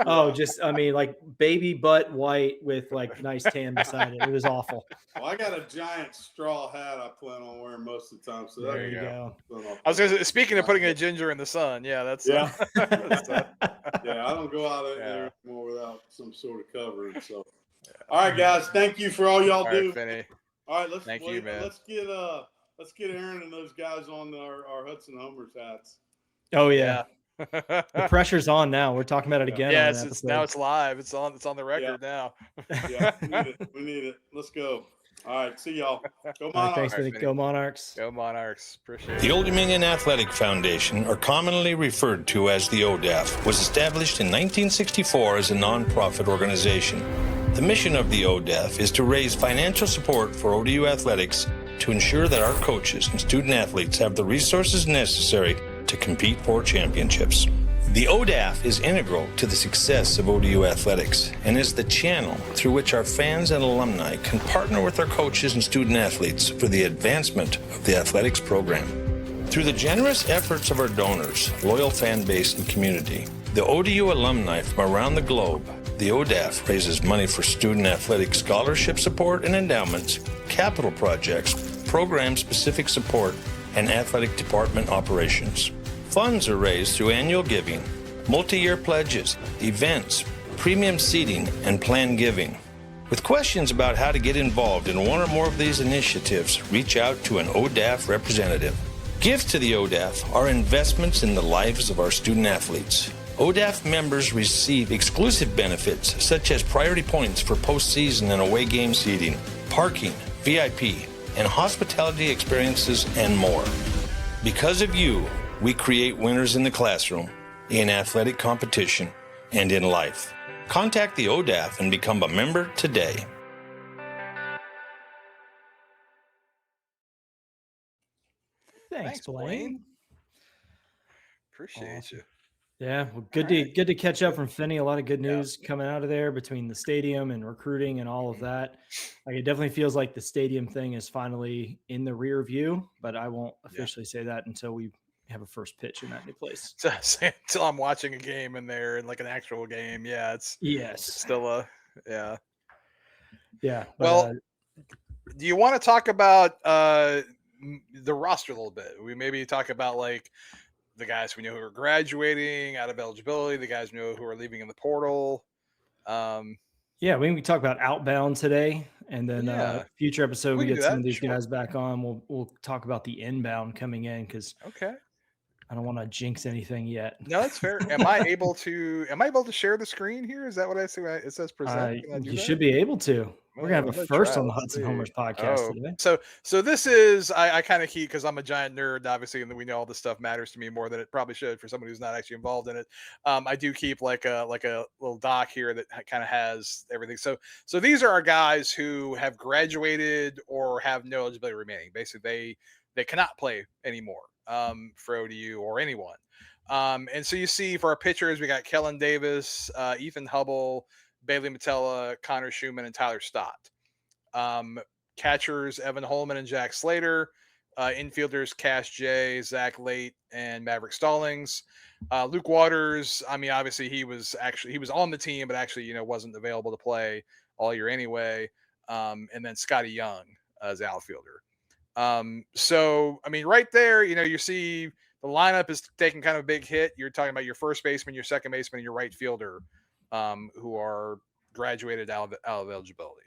Like baby butt white with like nice tan beside it. It was awful.
Well, I got a giant straw hat I plan on wearing most of the time. So
there you go.
I was going to say, speaking of putting a ginger in the sun, that's
I don't go out there anymore without some sort of covering. So, all right, guys, thank you for all y'all do.
Right, Finny.
All right,
thank you, man.
Let's get Aaron and those guys on our Hudson Homers hats.
Oh yeah. The pressure's on now. We're talking about it again.
Yeah, now it's live. It's on the record now.
Yeah, we need it. Let's go. All right, see y'all. Go Monarchs.
Thanks, Finny. Go Monarchs.
Go Monarchs. Appreciate it.
The Old Dominion Athletic Foundation, or commonly referred to as the ODAF, was established in 1964 as a nonprofit organization. The mission of the ODAF is to raise financial support for ODU athletics to ensure that our coaches and student athletes have the resources necessary to compete for championships. The ODAF is integral to the success of ODU athletics and is the channel through which our fans and alumni can partner with our coaches and student athletes for the advancement of the athletics program. Through the generous efforts of our donors, loyal fan base, and community, the ODU alumni from around the globe, the ODAF raises money for student athletic scholarship support and endowments, capital projects, program-specific support, and athletic department operations. Funds are raised through annual giving, multi-year pledges, events, premium seating, and planned giving. With questions about how to get involved in one or more of these initiatives, reach out to an ODAF representative. Gifts to the ODAF are investments in the lives of our student athletes. ODAF members receive exclusive benefits such as priority points for postseason and away game seating, parking, VIP, and hospitality experiences, and more. Because of you, we create winners in the classroom, in athletic competition, and in life. Contact the ODAF and become a member today.
Thanks, Blaine.
Appreciate you.
Yeah, well, good to catch up from Finny. A lot of good news coming out of there between the stadium and recruiting and all of that. Like, it definitely feels like the stadium thing is finally in the rear view, but I won't officially say that until we have a first pitch in that new place.
Until I'm watching a game in there and like an actual game. Yeah, it's still yeah. Well, do you want to talk about the roster a little bit? We maybe talk about like the guys we know who are graduating out of eligibility, the guys we know who are leaving in the portal.
We can talk about Outbound today, and then future episode we get some of these guys back on. We'll talk about the inbound coming in because I don't want to jinx anything yet.
No, that's fair. Am I able to share the screen here? Is that what I see? It says present.
You should be able to. We're gonna have a first on the Hudson Homers podcast today.
So this is I kind of keep, because I'm a giant nerd, obviously, and we know all this stuff matters to me more than it probably should for somebody who's not actually involved in it. I do keep like a little doc here that kind of has everything. So these are our guys who have graduated or have no eligibility remaining. Basically, they cannot play anymore for ODU or anyone. And so you see for our pitchers, we got Kellen Davis, Ethan Hubble, Bailey Matella, Connor Schumann, and Tyler Stott. Catchers, Evan Holman and Jack Slater. Infielders, Cash J, Zach Late, and Maverick Stallings. Luke Waters, I mean, obviously he was on the team, but actually, wasn't available to play all year anyway. And then Scotty Young as outfielder. So, I mean, right there, you see the lineup is taking kind of a big hit. You're talking about your first baseman, your second baseman, and your right fielder, who are graduated out of eligibility.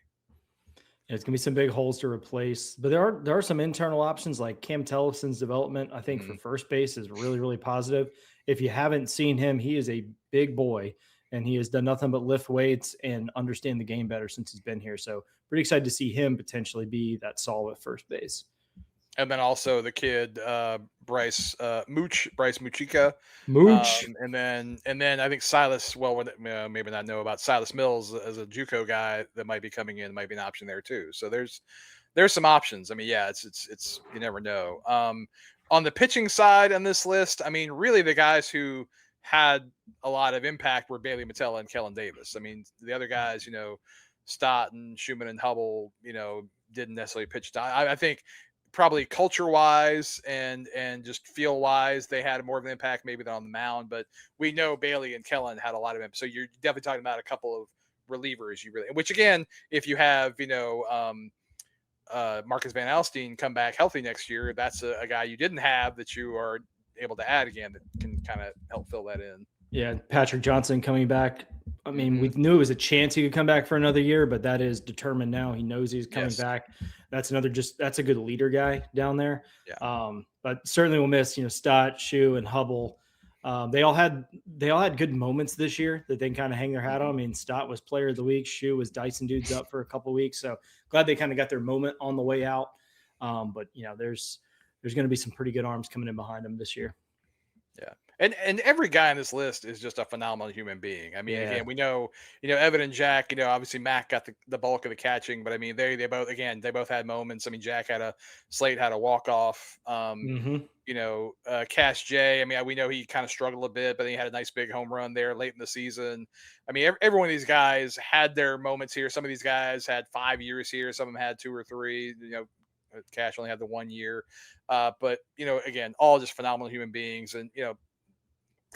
It's gonna be some big holes to replace, but there are some internal options like Cam Tellison's development. I think for first base is really, really positive. If you haven't seen him, he is a big boy, and he has done nothing but lift weights and understand the game better since he's been here. So pretty excited to see him potentially be that solid first base.
And then also the kid Bryce Muchika,
Mooch.
and then I think Silas. Well, maybe not know about Silas Mills as a JUCO guy that might be coming in. Might be an option there too. So there's some options. I mean, yeah, it's you never know. On the pitching side on this list, I mean, really the guys who had a lot of impact were Bailey Matella and Kellen Davis. I mean, the other guys, Stott and Schumann and Hubble, didn't necessarily pitch. I think probably culture wise and just feel wise, they had more of an impact maybe than on the mound, but we know Bailey and Kellen had a lot of impact. So you're definitely talking about a couple of relievers which again, if you have, Marcus Van Alstyne come back healthy next year, that's a guy you didn't have that you are able to add again that can kind of help fill that in.
Yeah. Patrick Johnson coming back. I mean, we knew it was a chance he could come back for another year, but that is determined now. He knows he's coming back. That's that's a good leader guy down there.
Yeah.
But certainly we'll miss, Stott, Shu, and Hubble. They all had good moments this year that they can kind of hang their hat on. I mean, Stott was player of the week. Shu was Dyson dudes up for a couple of weeks. So glad they kind of got their moment on the way out. But there's going to be some pretty good arms coming in behind them this year.
Yeah. And every guy on this list is just a phenomenal human being. I mean, again, we know, Evan and Jack, obviously Mac got the bulk of the catching, but I mean, they both had moments. I mean, Jack Slate had a walk-off, Cash J. I mean, we know he kind of struggled a bit, but he had a nice big home run there late in the season. I mean, every one of these guys had their moments here. Some of these guys had 5 years here. Some of them had 2 or 3, Cash only had the 1 year. But, again, all just phenomenal human beings and,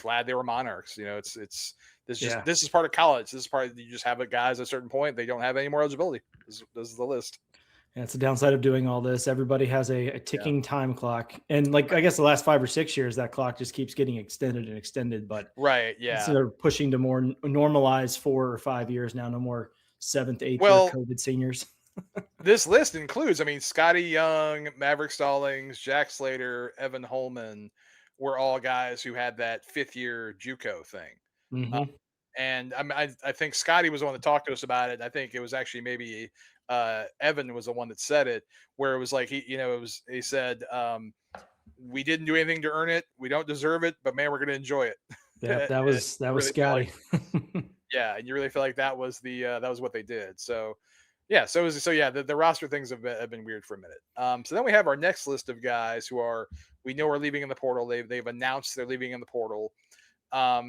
glad they were Monarchs. This is part of college. This is part of, you just have guys at a certain point. They don't have any more eligibility. This is the list.
Yeah, it's the downside of doing all this. Everybody has a ticking time clock. And I guess the last 5 or 6 years, that clock just keeps getting extended. But
right. Yeah.
So they're pushing to more normalized 4 or 5 years now. No more 7th, 8th year COVID seniors.
This list includes, Scotty Young, Maverick Stallings, Jack Slater, Evan Holman were all guys who had that 5th year JUCO thing. And I think Scotty was the one that talked to us about it. I think it was actually maybe Evan was the one that said it, where it was like, he said, we didn't do anything to earn it. We don't deserve it, but man, we're going to enjoy it.
Yeah, that was Scotty.
Yeah. And you really feel like that was what they did. So yeah. The roster things have been weird for a minute. So then we have our next list of guys who we know are leaving in the portal. They've announced they're leaving in the portal. So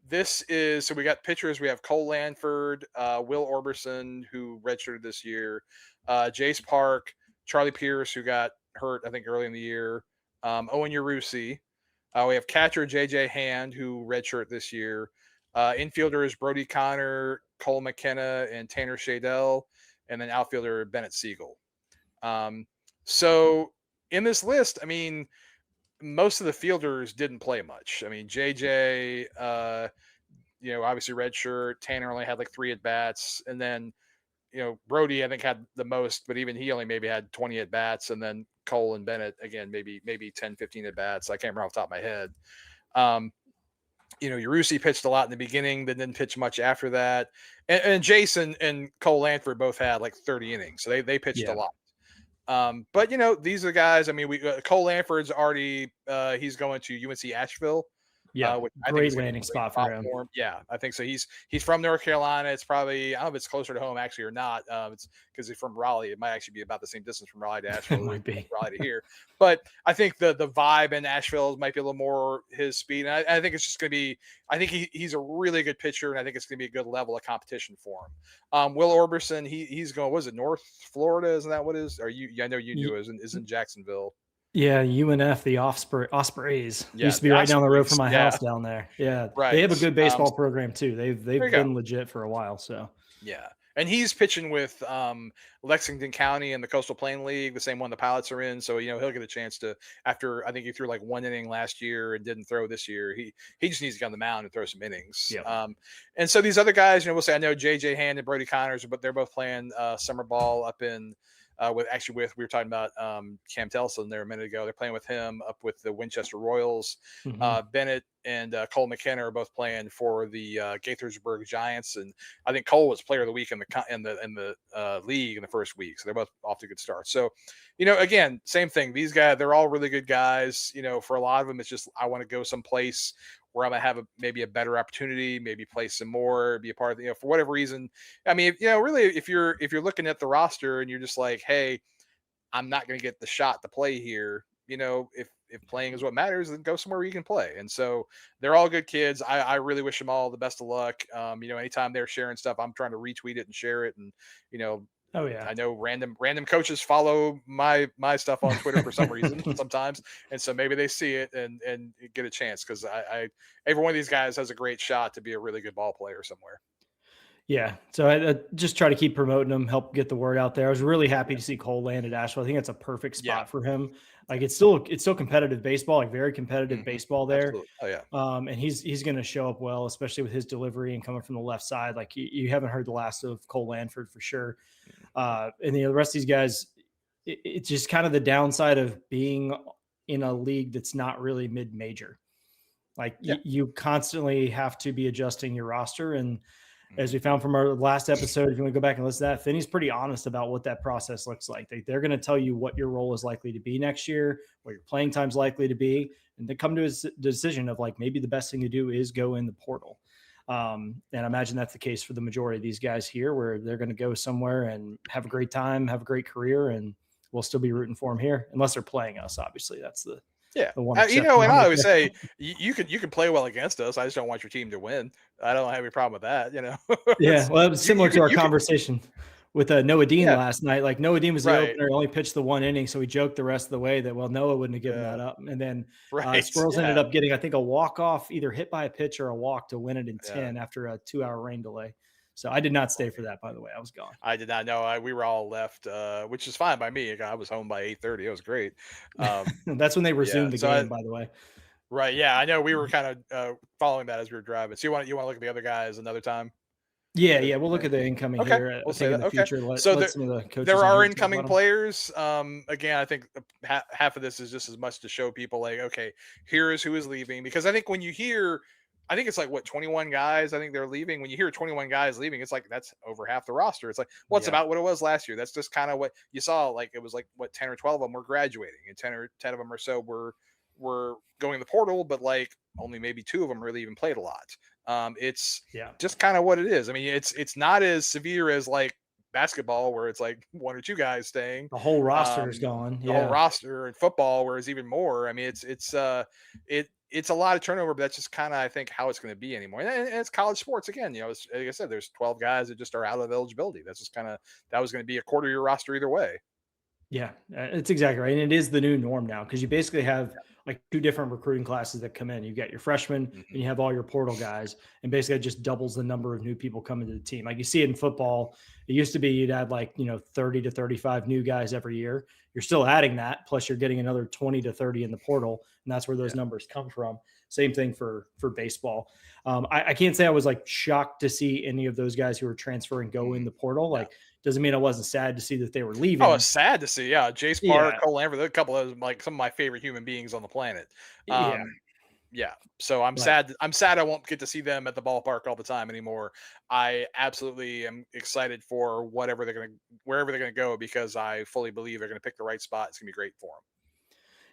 we got pitchers. We have Cole Lanford, Will Orberson, who redshirted this year, Jace Park, Charlie Pierce, who got hurt, I think, early in the year, Owen Urusi. We have catcher JJ Hand, who redshirted this year. Infielders Brody Connor, Cole McKenna, and Tanner Shadell. And then outfielder Bennett Siegel. So in this list, most of the fielders didn't play much. JJ, obviously redshirt. Tanner only had like 3 at bats, and then Brody I think had the most, but even he only maybe had 20 at bats, and then Cole and Bennett again maybe 10, 15 at bats. I can't remember off the top of my head. Urusi pitched a lot in the beginning, but didn't pitch much after that. And Jason and Cole Lanford both had like 30 innings, so they pitched a lot. But these are guys. Cole Lanford's already he's going to UNC Asheville.
Yeah, great landing spot for him.
Yeah, I think so. He's from North Carolina. It's probably, I don't know if it's closer to home actually or not. It's because he's from Raleigh. It might actually be about the same distance from Raleigh to Asheville.
Might be
Raleigh to here. But I think the vibe in Asheville might be a little more his speed. And I think it's just going to be. I think he's a really good pitcher, and I think it's going to be a good level of competition for him. Will Orberson, he's going. Was it North Florida? Isn't that what it is? Or I know you do. Is in Jacksonville.
Yeah, UNF, the Ospreys. Used to be right down the road from my house down there. Yeah, right. They have a good baseball program too. They've been legit for a while. So
yeah, And he's pitching with Lexington County and the Coastal Plain League, the same one the Pilots are in. So, he'll get a chance to, after I think he threw like 1 inning last year and didn't throw this year. He just needs to get on the mound and throw some innings.
Yep.
And so these other guys, we'll say, I know JJ Hand and Brody Connors, but they're both playing summer ball up in we were talking about Cam Telson there a minute ago. They're playing with him up with the Winchester Royals. Bennett and Cole McKenna are both playing for the Gaithersburg Giants, and I think Cole was Player of the Week in the league in the first week. So they're both off to a good start. So, again, same thing. These guys, they're all really good guys. For a lot of them, it's just I want to go someplace where I'm gonna have maybe a better opportunity, maybe play some more, be a part of the, for whatever reason. I mean, really, if you're looking at the roster and you're just like, hey, I'm not gonna get the shot to play here, if playing is what matters, then go somewhere where you can play. And so they're all good kids. I really wish them all the best of luck. Anytime they're sharing stuff, I'm trying to retweet it and share it. And,
oh yeah,
I know random coaches follow my stuff on Twitter for some reason sometimes. And so maybe they see it and get a chance. Cause every one of these guys has a great shot to be a really good ball player somewhere.
Yeah. So I just try to keep promoting them, help get the word out there. I was really happy to see Cole land at Asheville. I think it's a perfect spot for him. Like it's still competitive baseball, like very competitive baseball there.
Absolutely. Oh yeah.
And he's going to show up well, especially with his delivery and coming from the left side. Like you haven't heard the last of Cole Lanford for sure. And the rest of these guys, it's just kind of the downside of being in a league that's not really mid-major. Like you constantly have to be adjusting your roster. And as we found from our last episode, if you want to go back and listen to that, Finny's pretty honest about what that process looks like. They're going to tell you what your role is likely to be next year, what your playing time's likely to be, and they come to a decision of like, maybe the best thing to do is go in the portal. And I imagine that's the case for the majority of these guys here, where they're going to go somewhere and have a great time, have a great career, and we'll still be rooting for them here, unless they're playing us. Obviously, that's the one.
And I always say you can play well against us. I just don't want your team to win. I don't have any problem with that.
Yeah, well, it was similar to our conversation with Noah Dean last night. Like Noah Dean was the opener, only pitched the 1 inning, so we joked the rest of the way that Noah wouldn't have given that up. And then Squirrels ended up getting, I think, a walk-off, either hit by a pitch or a walk to win it in 10 after a 2-hour rain delay. So I did not stay for that, by the way. I was gone.
I did not know. We were all left, which is fine by me. I was home by 8:30. It was great.
That's when they resumed the game, by the way.
Right. Yeah, I know we were kind of following that as we were driving. So you want to look at the other guys another time?
Yeah. We'll look at the incoming here.
We'll say that.
In the future.
So
let some of the coaches
there are incoming players. Again, I think half of this is just as much to show people like, okay, here is who is leaving. Because I think when you hear, I think it's like 21 guys. I think they're leaving. When you hear 21 guys leaving, it's like that's over half the roster. It's like, well, it's about what it was last year. That's just kind of what you saw. Like it was like 10 or 12 of them were graduating, and 10 of them or so were going to the portal, but like only maybe 2 of them really even played a lot. It's just kind of what it is. I mean, it's not as severe as like basketball where it's like 1 or 2 guys staying.
The whole roster is gone.
The whole roster, and football where it's even more. I mean, it's a lot of turnover, but that's just kind of, I think, how it's going to be anymore. And it's college sports again. Like I said, there's 12 guys that just are out of eligibility. That's just that was going to be a quarter of your roster either way.
Yeah, it's exactly right. And it is the new norm now, because you basically have like 2 different recruiting classes that come in. You got your freshmen and you have all your portal guys, and basically it just doubles the number of new people coming to the team. Like you see it in football. It used to be you'd add 30 to 35 new guys every year. You're still adding that, plus you're getting another 20 to 30 in the portal, and that's where those numbers come from. Same thing for baseball. I can't say I was like shocked to see any of those guys who were transferring go in the portal. Like, doesn't mean I wasn't sad to see that they were leaving.
Oh, it's sad to see. Yeah. Jace Park, Cole Lambert, a couple of like some of my favorite human beings on the planet. So I'm sad. I'm sad I won't get to see them at the ballpark all the time anymore. I absolutely am excited for wherever they're going to go, because I fully believe they're going to pick the right spot. It's going to be great for them.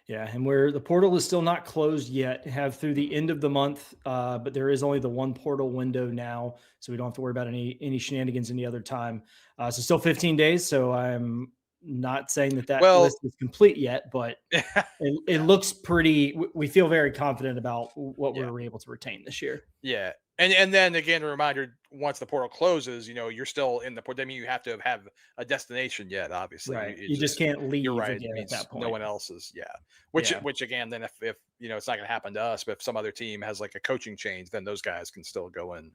Yeah, and where the portal is still not closed yet, have through the end of the month, but there is only the 1 portal window now, so we don't have to worry about any shenanigans any other time. So still 15 days, so I'm not saying that list is complete yet, but it looks pretty. We feel very confident about what we were able to retain this year.
Yeah. And then again, a reminder, once the portal closes, you're still in the portal. I mean, you have to have a destination yet, obviously.
Right. You just can't leave.
You're right.
Again at that point.
No one else is. Yeah. Which again, then if it's not going to happen to us, but if some other team has like a coaching change, then those guys can still go in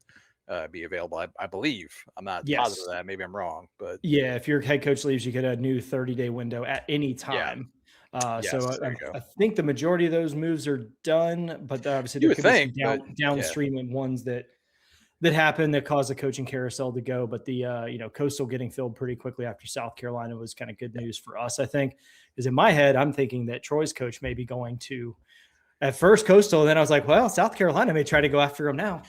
be available. I believe. I'm not
Yes.
positive of that. Maybe I'm wrong, but
Yeah, if your head coach leaves, you get a new 30-day window at any time.
yes,
So
there you go.
I think the majority of those moves are done, but obviously
You
there
would
could be
think,
some
but
downstream ones that happen that cause the coaching carousel to go. But the Coastal getting filled pretty quickly after South Carolina was kind of good news for us, I think. Because in my head, I'm thinking that Troy's coach may be going to at first Coastal, and then I was like, well, South Carolina may try to go after him now.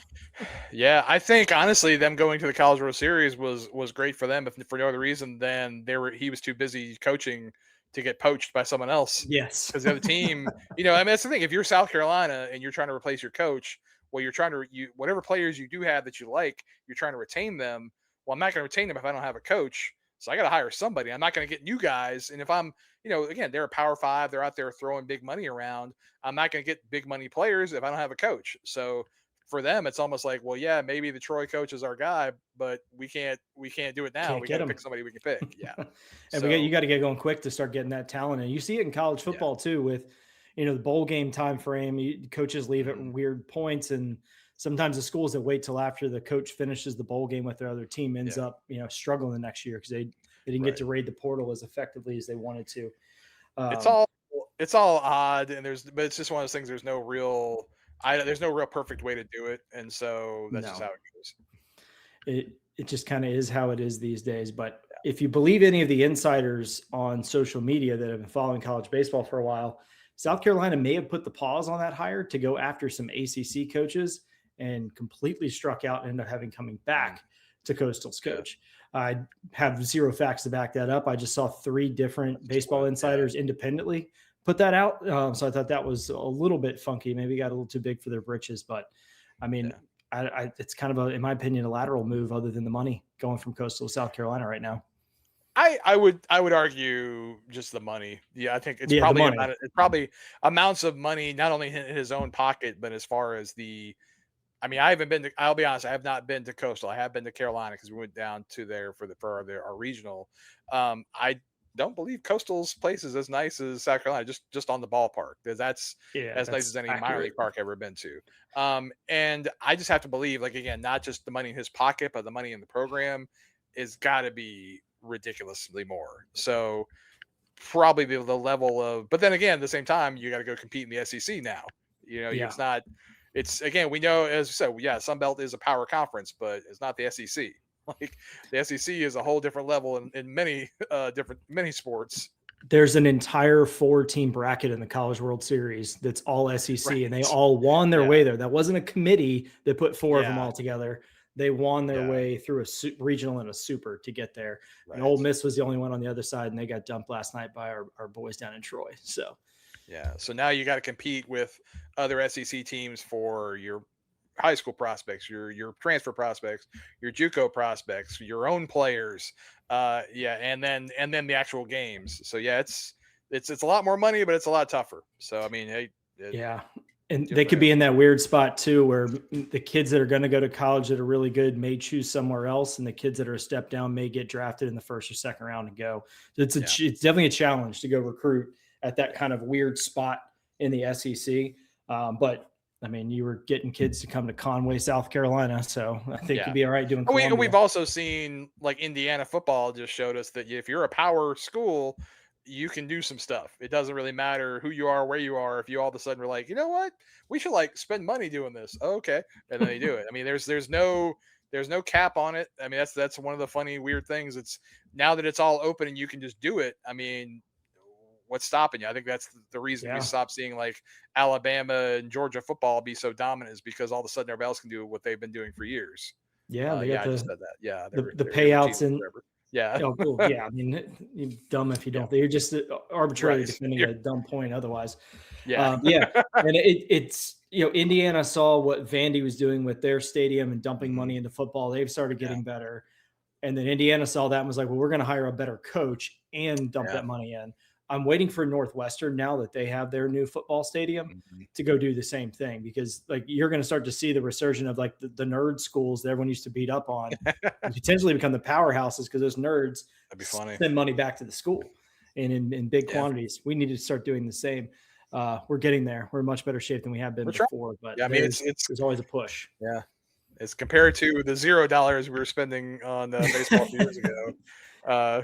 Yeah, I think honestly, them going to the College World Series was great for them, if for no other reason than he was too busy coaching to get poached by someone else.
Yes.
Because the other team, I mean, that's the thing. If you're South Carolina and you're trying to replace your coach, well, you're trying to whatever players you do have that you like, you're trying to retain them. Well, I'm not going to retain them if I don't have a coach. So I got to hire somebody. I'm not going to get new guys. And if I'm, again, they're a Power 5, they're out there throwing big money around. I'm not going to get big money players if I don't have a coach. So for them, it's almost like, well, yeah, maybe the Troy coach is our guy, but we can't do it now. We got to pick somebody we can pick. Yeah.
And you got to get going quick to start getting that talent. And you see it in college football too, with, the bowl game time frame. Coaches leave at weird points, and sometimes the schools that wait till after the coach finishes the bowl game with their other team ends up, struggling the next year because they didn't get to raid the portal as effectively as they wanted to.
It's all odd, and but it's just one of those things. There's no real perfect way to do it, and so that's just how it goes.
It just kind of is how it is these days. But if you believe any of the insiders on social media that have been following college baseball for a while, South Carolina may have put the pause on that hire to go after some ACC coaches and completely struck out and ended up having coming back to Coastal's coach. I have zero facts to back that up. I just saw 3 different baseball insiders independently put that out. So I thought that was a little bit funky. Maybe got a little too big for their britches, but I mean, it's kind of in my opinion, a lateral move other than the money going from Coastal to South Carolina right now.
I would argue just the money. Yeah, I think it's probably amounts of money, not only in his own pocket, but as far as I'll be honest, I have not been to Coastal. I have been to Carolina because we went down to there for our regional. I don't believe Coastal's place is as nice as South Carolina, just on the ballpark. That's as nice as any minor league park I've ever been to. And I just have to believe, again, not just the money in his pocket, but the money in the program is got to be ridiculously more. So probably the level of, but then again, at the same time, you got to go compete in the SEC now. It's again, we know, as we said, Sun Belt is a power conference, but it's not the SEC. The SEC is a whole different level in many many sports.
There's an entire 4-team bracket in the College World Series that's all SEC, and they all won their way there. That wasn't a committee that put 4 of them all together. They won their way through a regional and a super to get there. Right. And Ole Miss was the only one on the other side, and they got dumped last night by our boys down in Troy. So,
so now you got to compete with other SEC teams for your high school prospects, your transfer prospects, your JUCO prospects, your own players, and then the actual games. So it's a lot more money, but it's a lot tougher. So I mean,
and they could be in that weird spot too, where the kids that are going to go to college that are really good may choose somewhere else, and the kids that are a step down may get drafted in the first or second round and go. So it's definitely a challenge to go recruit at that kind of weird spot in the SEC. But I mean, you were getting kids to come to Conway, South Carolina, so I think you'd be all right doing Columbia.
We've also seen, Indiana football just showed us that if you're a power school, you can do some stuff. It doesn't really matter who you are, where you are. If you all of a sudden are like, you know what, we should spend money doing this. Oh, okay. And then they do it. I mean, there's no cap on it. I mean, that's one of the funny, weird things. It's now that it's all open and you can just do it. I mean, what's stopping you? I think that's the reason we stopped seeing Alabama and Georgia football be so dominant, is because all of a sudden everybody else can do what they've been doing for years.
Yeah.
I just said that. Yeah.
The payouts and
yeah.
Oh, cool. Yeah. I mean, you're dumb if you don't. You're just arbitrarily defending a dumb point otherwise.
Yeah.
And it's, Indiana saw what Vandy was doing with their stadium and dumping money into football. They've started getting better. And then Indiana saw that and was like, well, we're going to hire a better coach and dump that money in. I'm waiting for Northwestern, now that they have their new football stadium, to go do the same thing, because you're going to start to see the resurgence of the nerd schools that everyone used to beat up on and potentially become the powerhouses, because those nerds send money back to the school and in big quantities. We need to start doing the same. We're getting there. We're in much better shape than we have been before, but I mean, there's always a push.
Yeah. As compared to the $0 we were spending on baseball a few years ago,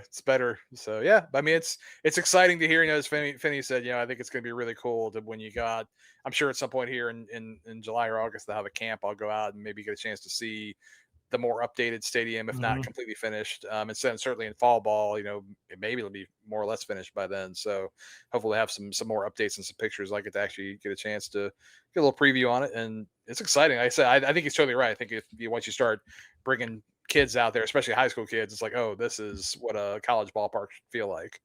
it's better. So yeah, I mean, it's exciting to hear. As Finny said, I think it's going to be really cool to when you go out. I'm sure at some point here in July or August they'll have a camp. I'll go out and maybe get a chance to see the more updated stadium, if not completely finished. And certainly in fall ball, maybe it'll be more or less finished by then. So hopefully have some more updates and some pictures. I get to actually get a chance to get a little preview on it. And it's exciting. Like I said, I think he's totally right. I think once you start bringing kids out there, especially high school kids, it's like, oh, this is what a college ballpark should feel like.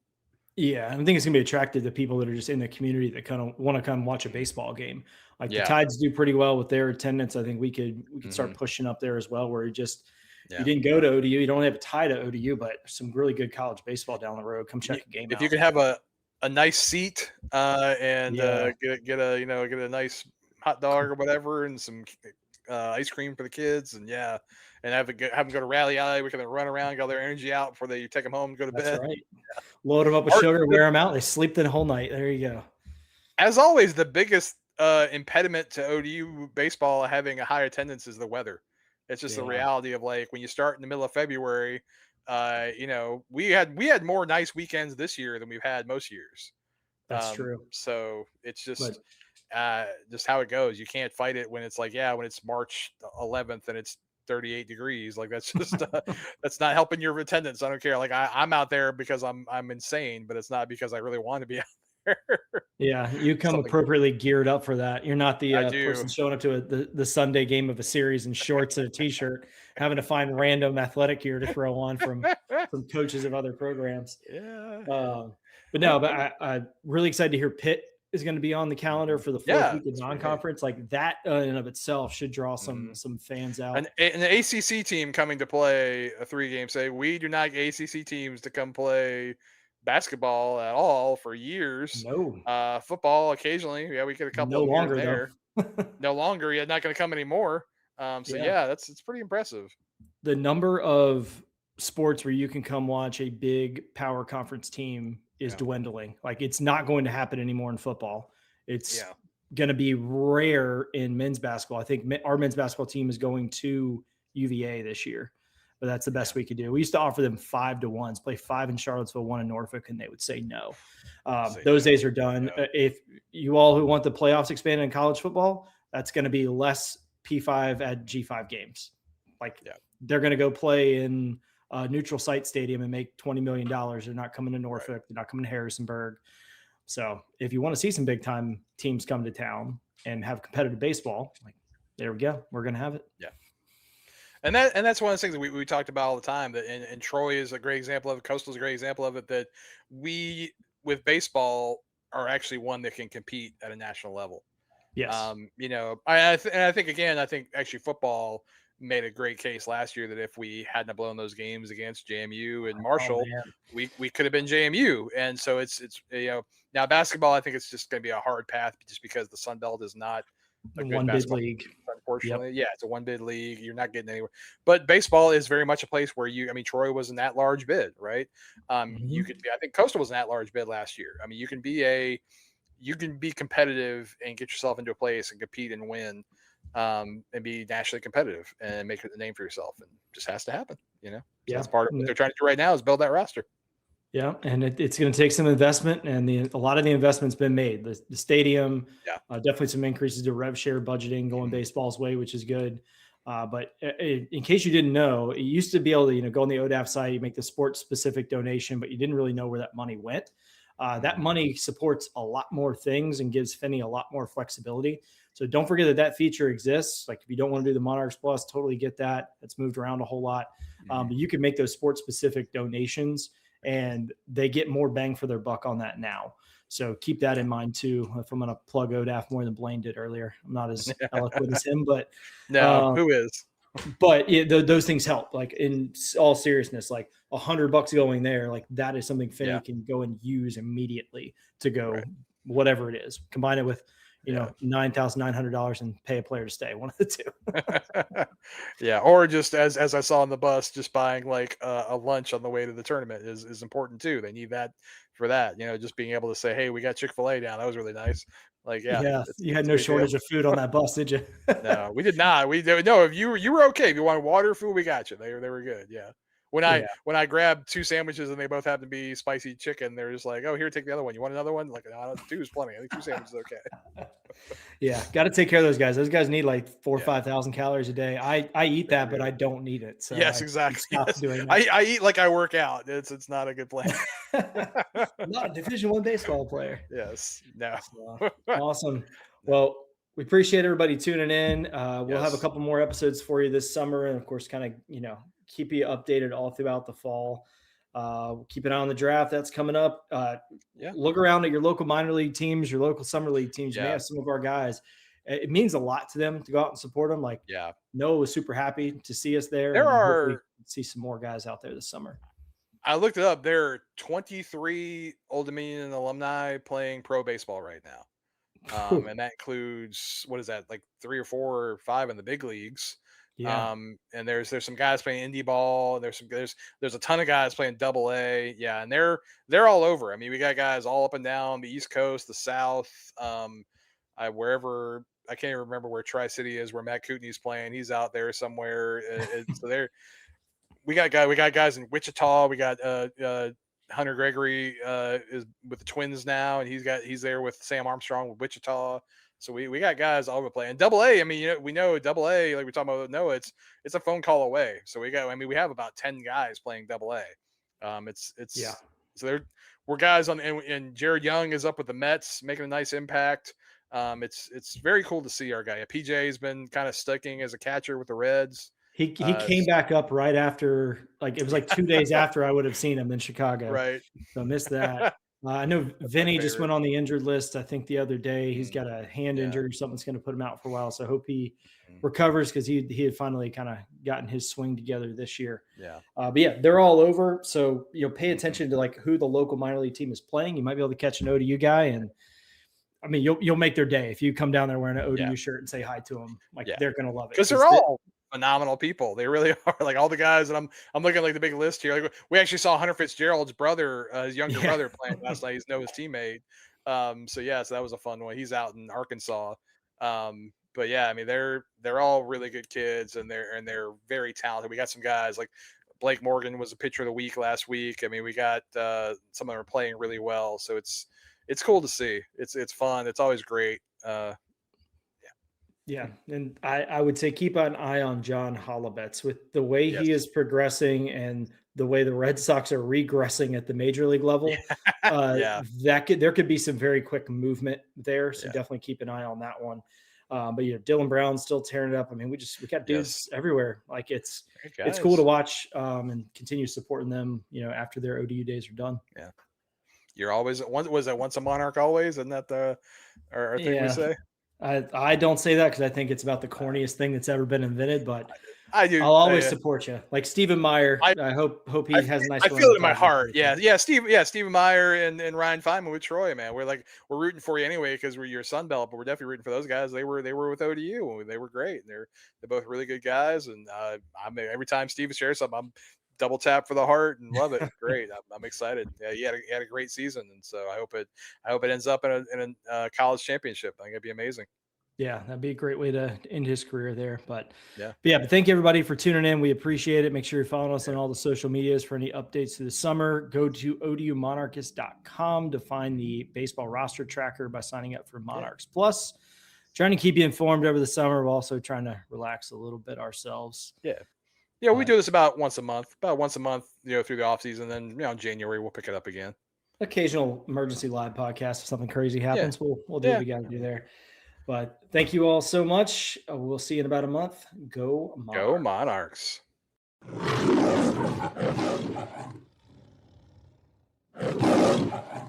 Yeah, I think it's going to be attractive to people that are just in the community that kind of want to come watch a baseball game. Like the Tides do pretty well with their attendance. I think we could start pushing up there as well, where you didn't go to ODU. You don't have a tie to ODU, but some really good college baseball down the road. Come check a game out.
If you could have a nice seat and get a nice hot dog or whatever and some ice cream for the kids and have them go to rally alley. We can run around, get all their energy out before they take them home and go to bed.
That's right. Load them up with sugar, wear them out. They sleep the whole night. There you go.
As always, the biggest impediment to ODU baseball having a high attendance is the weather. It's just the reality of like when you start in the middle of February, we had more nice weekends this year than we've had most years.
That's true.
So it's just how it goes. You can't fight it when it's like, when it's March 11th and it's 38 degrees. Like that's just that's not helping your attendance. I don't care. Like I'm out there because I'm insane, but it's not because I really want to be out there.
Yeah, you come appropriately geared up for that. You're not the person showing up to the Sunday game of a series in shorts and a t-shirt, having to find random athletic gear to throw on from coaches of other programs. But I'm really excited to hear Pitt is going to be on the calendar for the fourth week of non-conference. Like that in and of itself should draw some fans out.
An ACC team coming to play a 3-game say we do not get ACC teams to come play basketball at all for years.
No.
Football occasionally. Yeah, we get a couple
no
of
longer
there. No longer. Yeah, not going to come anymore. It's pretty impressive.
The number of sports where you can come watch a big power conference team is dwindling. Like it's not going to happen anymore in football. It's going to be rare in men's basketball. I think our men's basketball team is going to UVA this year, but that's the best we could do. We used to offer them 5-1s, play 5 in Charlottesville, 1 in Norfolk, and they would say no. Those days are done. If you all who want the playoffs expanded in college football, that's going to be less P5 at G5 games. They're going to go play in neutral site stadium and make $20 million. They're not coming to Norfolk. They're not coming to Harrisonburg. So if you want to see some big time teams come to town and have competitive baseball, there we go. We're going to have it.
Yeah. And that's one of the things that we talked about all the time, that and Troy is a great example of it. Coastal is a great example of it, that we with baseball are actually one that can compete at a national level.
Yes.
I think actually football made a great case last year that if we hadn't blown those games against JMU and Marshall, we could have been JMU. And so it's now basketball, I think it's just going to be a hard path just because the Sun Belt is not a good
one bid league.
Unfortunately, it's a one bid league. You're not getting anywhere. But baseball is very much a place where Troy was an at-large bid, right? You could be. I think Coastal was an at-large bid last year. I mean, you can be competitive and get yourself into a place and compete and win. And be nationally competitive and make a name for yourself, and just has to happen, So that's part of what they're trying to do right now is build that roster.
Yeah, and it's going to take some investment, and a lot of the investment's been made. The stadium, definitely some increases to rev share budgeting going baseball's way, which is good. But in case you didn't know, it used to be able to go on the ODAF site, you make the sports specific donation, but you didn't really know where that money went. That money supports a lot more things and gives Finny a lot more flexibility. So don't forget that feature exists. Like if you don't want to do the Monarchs Plus, totally get that. It's moved around a whole lot. But you can make those sports specific donations and they get more bang for their buck on that now. So keep that in mind too. If I'm going to plug ODAF more than Blaine did earlier, I'm not as eloquent as him, but
who is?
But those things help. Like in all seriousness, like $100 going there, like that is something Finny can go and use immediately to go whatever it is. Combine it with $9,900 and pay a player to stay. One of the two.
Or just as I saw on the bus, just buying like a lunch on the way to the tournament is important too. They need that for that. Just being able to say, "Hey, we got Chick-fil-A down." That was really nice. Like,
Yeah,
it's
you had
a
no
big deal.
shortage of food on that bus, did you?
No, we did not. No. If you were okay, if you wanted water, food, we got you. They were good. Yeah. When I grabbed 2 sandwiches and they both happened to be spicy chicken, they're just like, "Oh, here, take the other one. You want another one?" Like, no, 2 is plenty. I think 2 sandwiches is okay.
Yeah, got to take care of those guys. Those guys need like 4 or
Yeah.
5,000 calories a day. I eat that, but I
good.
don't need it. So
Yes,
I
exactly.
stopped
Yes.
doing that.
I eat like I work out. It's not a good plan.
Not a Division I baseball player.
Yes. No.
So, awesome. Well, we appreciate everybody tuning in. We'll have a
Yes.
couple more episodes for you this summer, and of course, kind of keep you updated all throughout the fall. Keep an eye on the draft that's coming up.
Yeah.
Look around at your local minor league teams, your local summer league teams. You may
Yeah.
have some of our guys. It means a lot to them to go out and support them. Like,
Yeah.
Noah was super happy to see us there.
There
and hopefully
are
see some more guys out there this summer.
I looked it up. There are 23 Old Dominion alumni playing pro baseball right now. And that includes, what is that, like 3 or 4 or 5 in the big leagues.
Yeah.
And there's some guys playing indie ball. There's a ton of guys playing AA. Yeah, and they're all over. I mean, we got guys all up and down the East Coast, the South, wherever. I can't even remember where Tri-City is, where Matt Kootenay's playing. He's out there somewhere. So we got guys in Wichita. We got Hunter Gregory is with the Twins now, and he's there with Sam Armstrong with Wichita. So we got guys all over the place. And AA, I mean, we know AA, like we're talking about Noah, it's a phone call away. So we have about 10 guys playing AA. So we're guys on, and Jared Young is up with the Mets making a nice impact. It's very cool to see our guy. PJ's been kind of sticking as a catcher with the Reds.
He came back up right after, like, it was like 2 days after I would have seen him in Chicago.
Right.
So I missed that. I know Vinny just went on the injured list, I think, the other day. He's got a hand injury or something that's going to put him out for a while. So I hope he recovers, because he had finally kind of gotten his swing together this year.
Yeah.
But yeah, they're all over. So, pay attention to like who the local minor league team is playing. You might be able to catch an ODU guy, and I mean, you'll make their day if you come down there wearing an ODU shirt and say hi to them. Like, they're going to love it.
Because they're all phenomenal people. They really are. Like, all the guys, and I'm looking at like the big list here. Like, we actually saw Hunter Fitzgerald's brother, his younger brother, playing last night. He's Noah's teammate. So that was a fun one. He's out in Arkansas. But yeah, I mean, they're all really good kids, and they're very talented. We got some guys like Blake Morgan was a pitcher of the week last week. I mean, we got some of them are playing really well. So it's cool to see. It's fun. It's always great.
Yeah, and I would say keep an eye on John Hollabetz with the way he is progressing and the way the Red Sox are regressing at the major league level. There could be some very quick movement there, so definitely keep an eye on that one. But Dylan Brown's still tearing it up. I mean, we got dudes everywhere. Like, it's cool to watch and continue supporting them, after their ODU days are done.
Yeah, you're always once a Monarch always, isn't that our thing we say?
I don't say that because I think it's about the corniest thing that's ever been invented, but
I do.
I'll always support you. Like Stephen Meyer, I hope he has a nice.
I feel it in my heart. Stephen Meyer and Ryan Feynman with Troy, man. We're rooting for you anyway because we're your Sun Belt, but we're definitely rooting for those guys. They were with ODU and they were great. And they're both really good guys. And every time Steve shares something, I'm double tap for the heart and love it. Great. I'm excited. Yeah, he had a great season, and so I hope it ends up in a college championship. I think it'd be amazing.
Yeah, that'd be a great way to end his career there. But thank you everybody for tuning in. We appreciate it. Make sure you're following us on all the social medias for any updates through the summer. Go to odumonarchist.com to find the baseball roster tracker by signing up for Monarchs Plus. Trying to keep you informed over the summer. We're also trying to relax a little bit ourselves.
Yeah, we do this about once a month, through the off season. Then in January we'll pick it up again.
Occasional emergency live podcast if something crazy happens. We'll do what we got to do there. But thank you all so much. We'll see you in about a month. Go Monarchs.
Go Monarchs.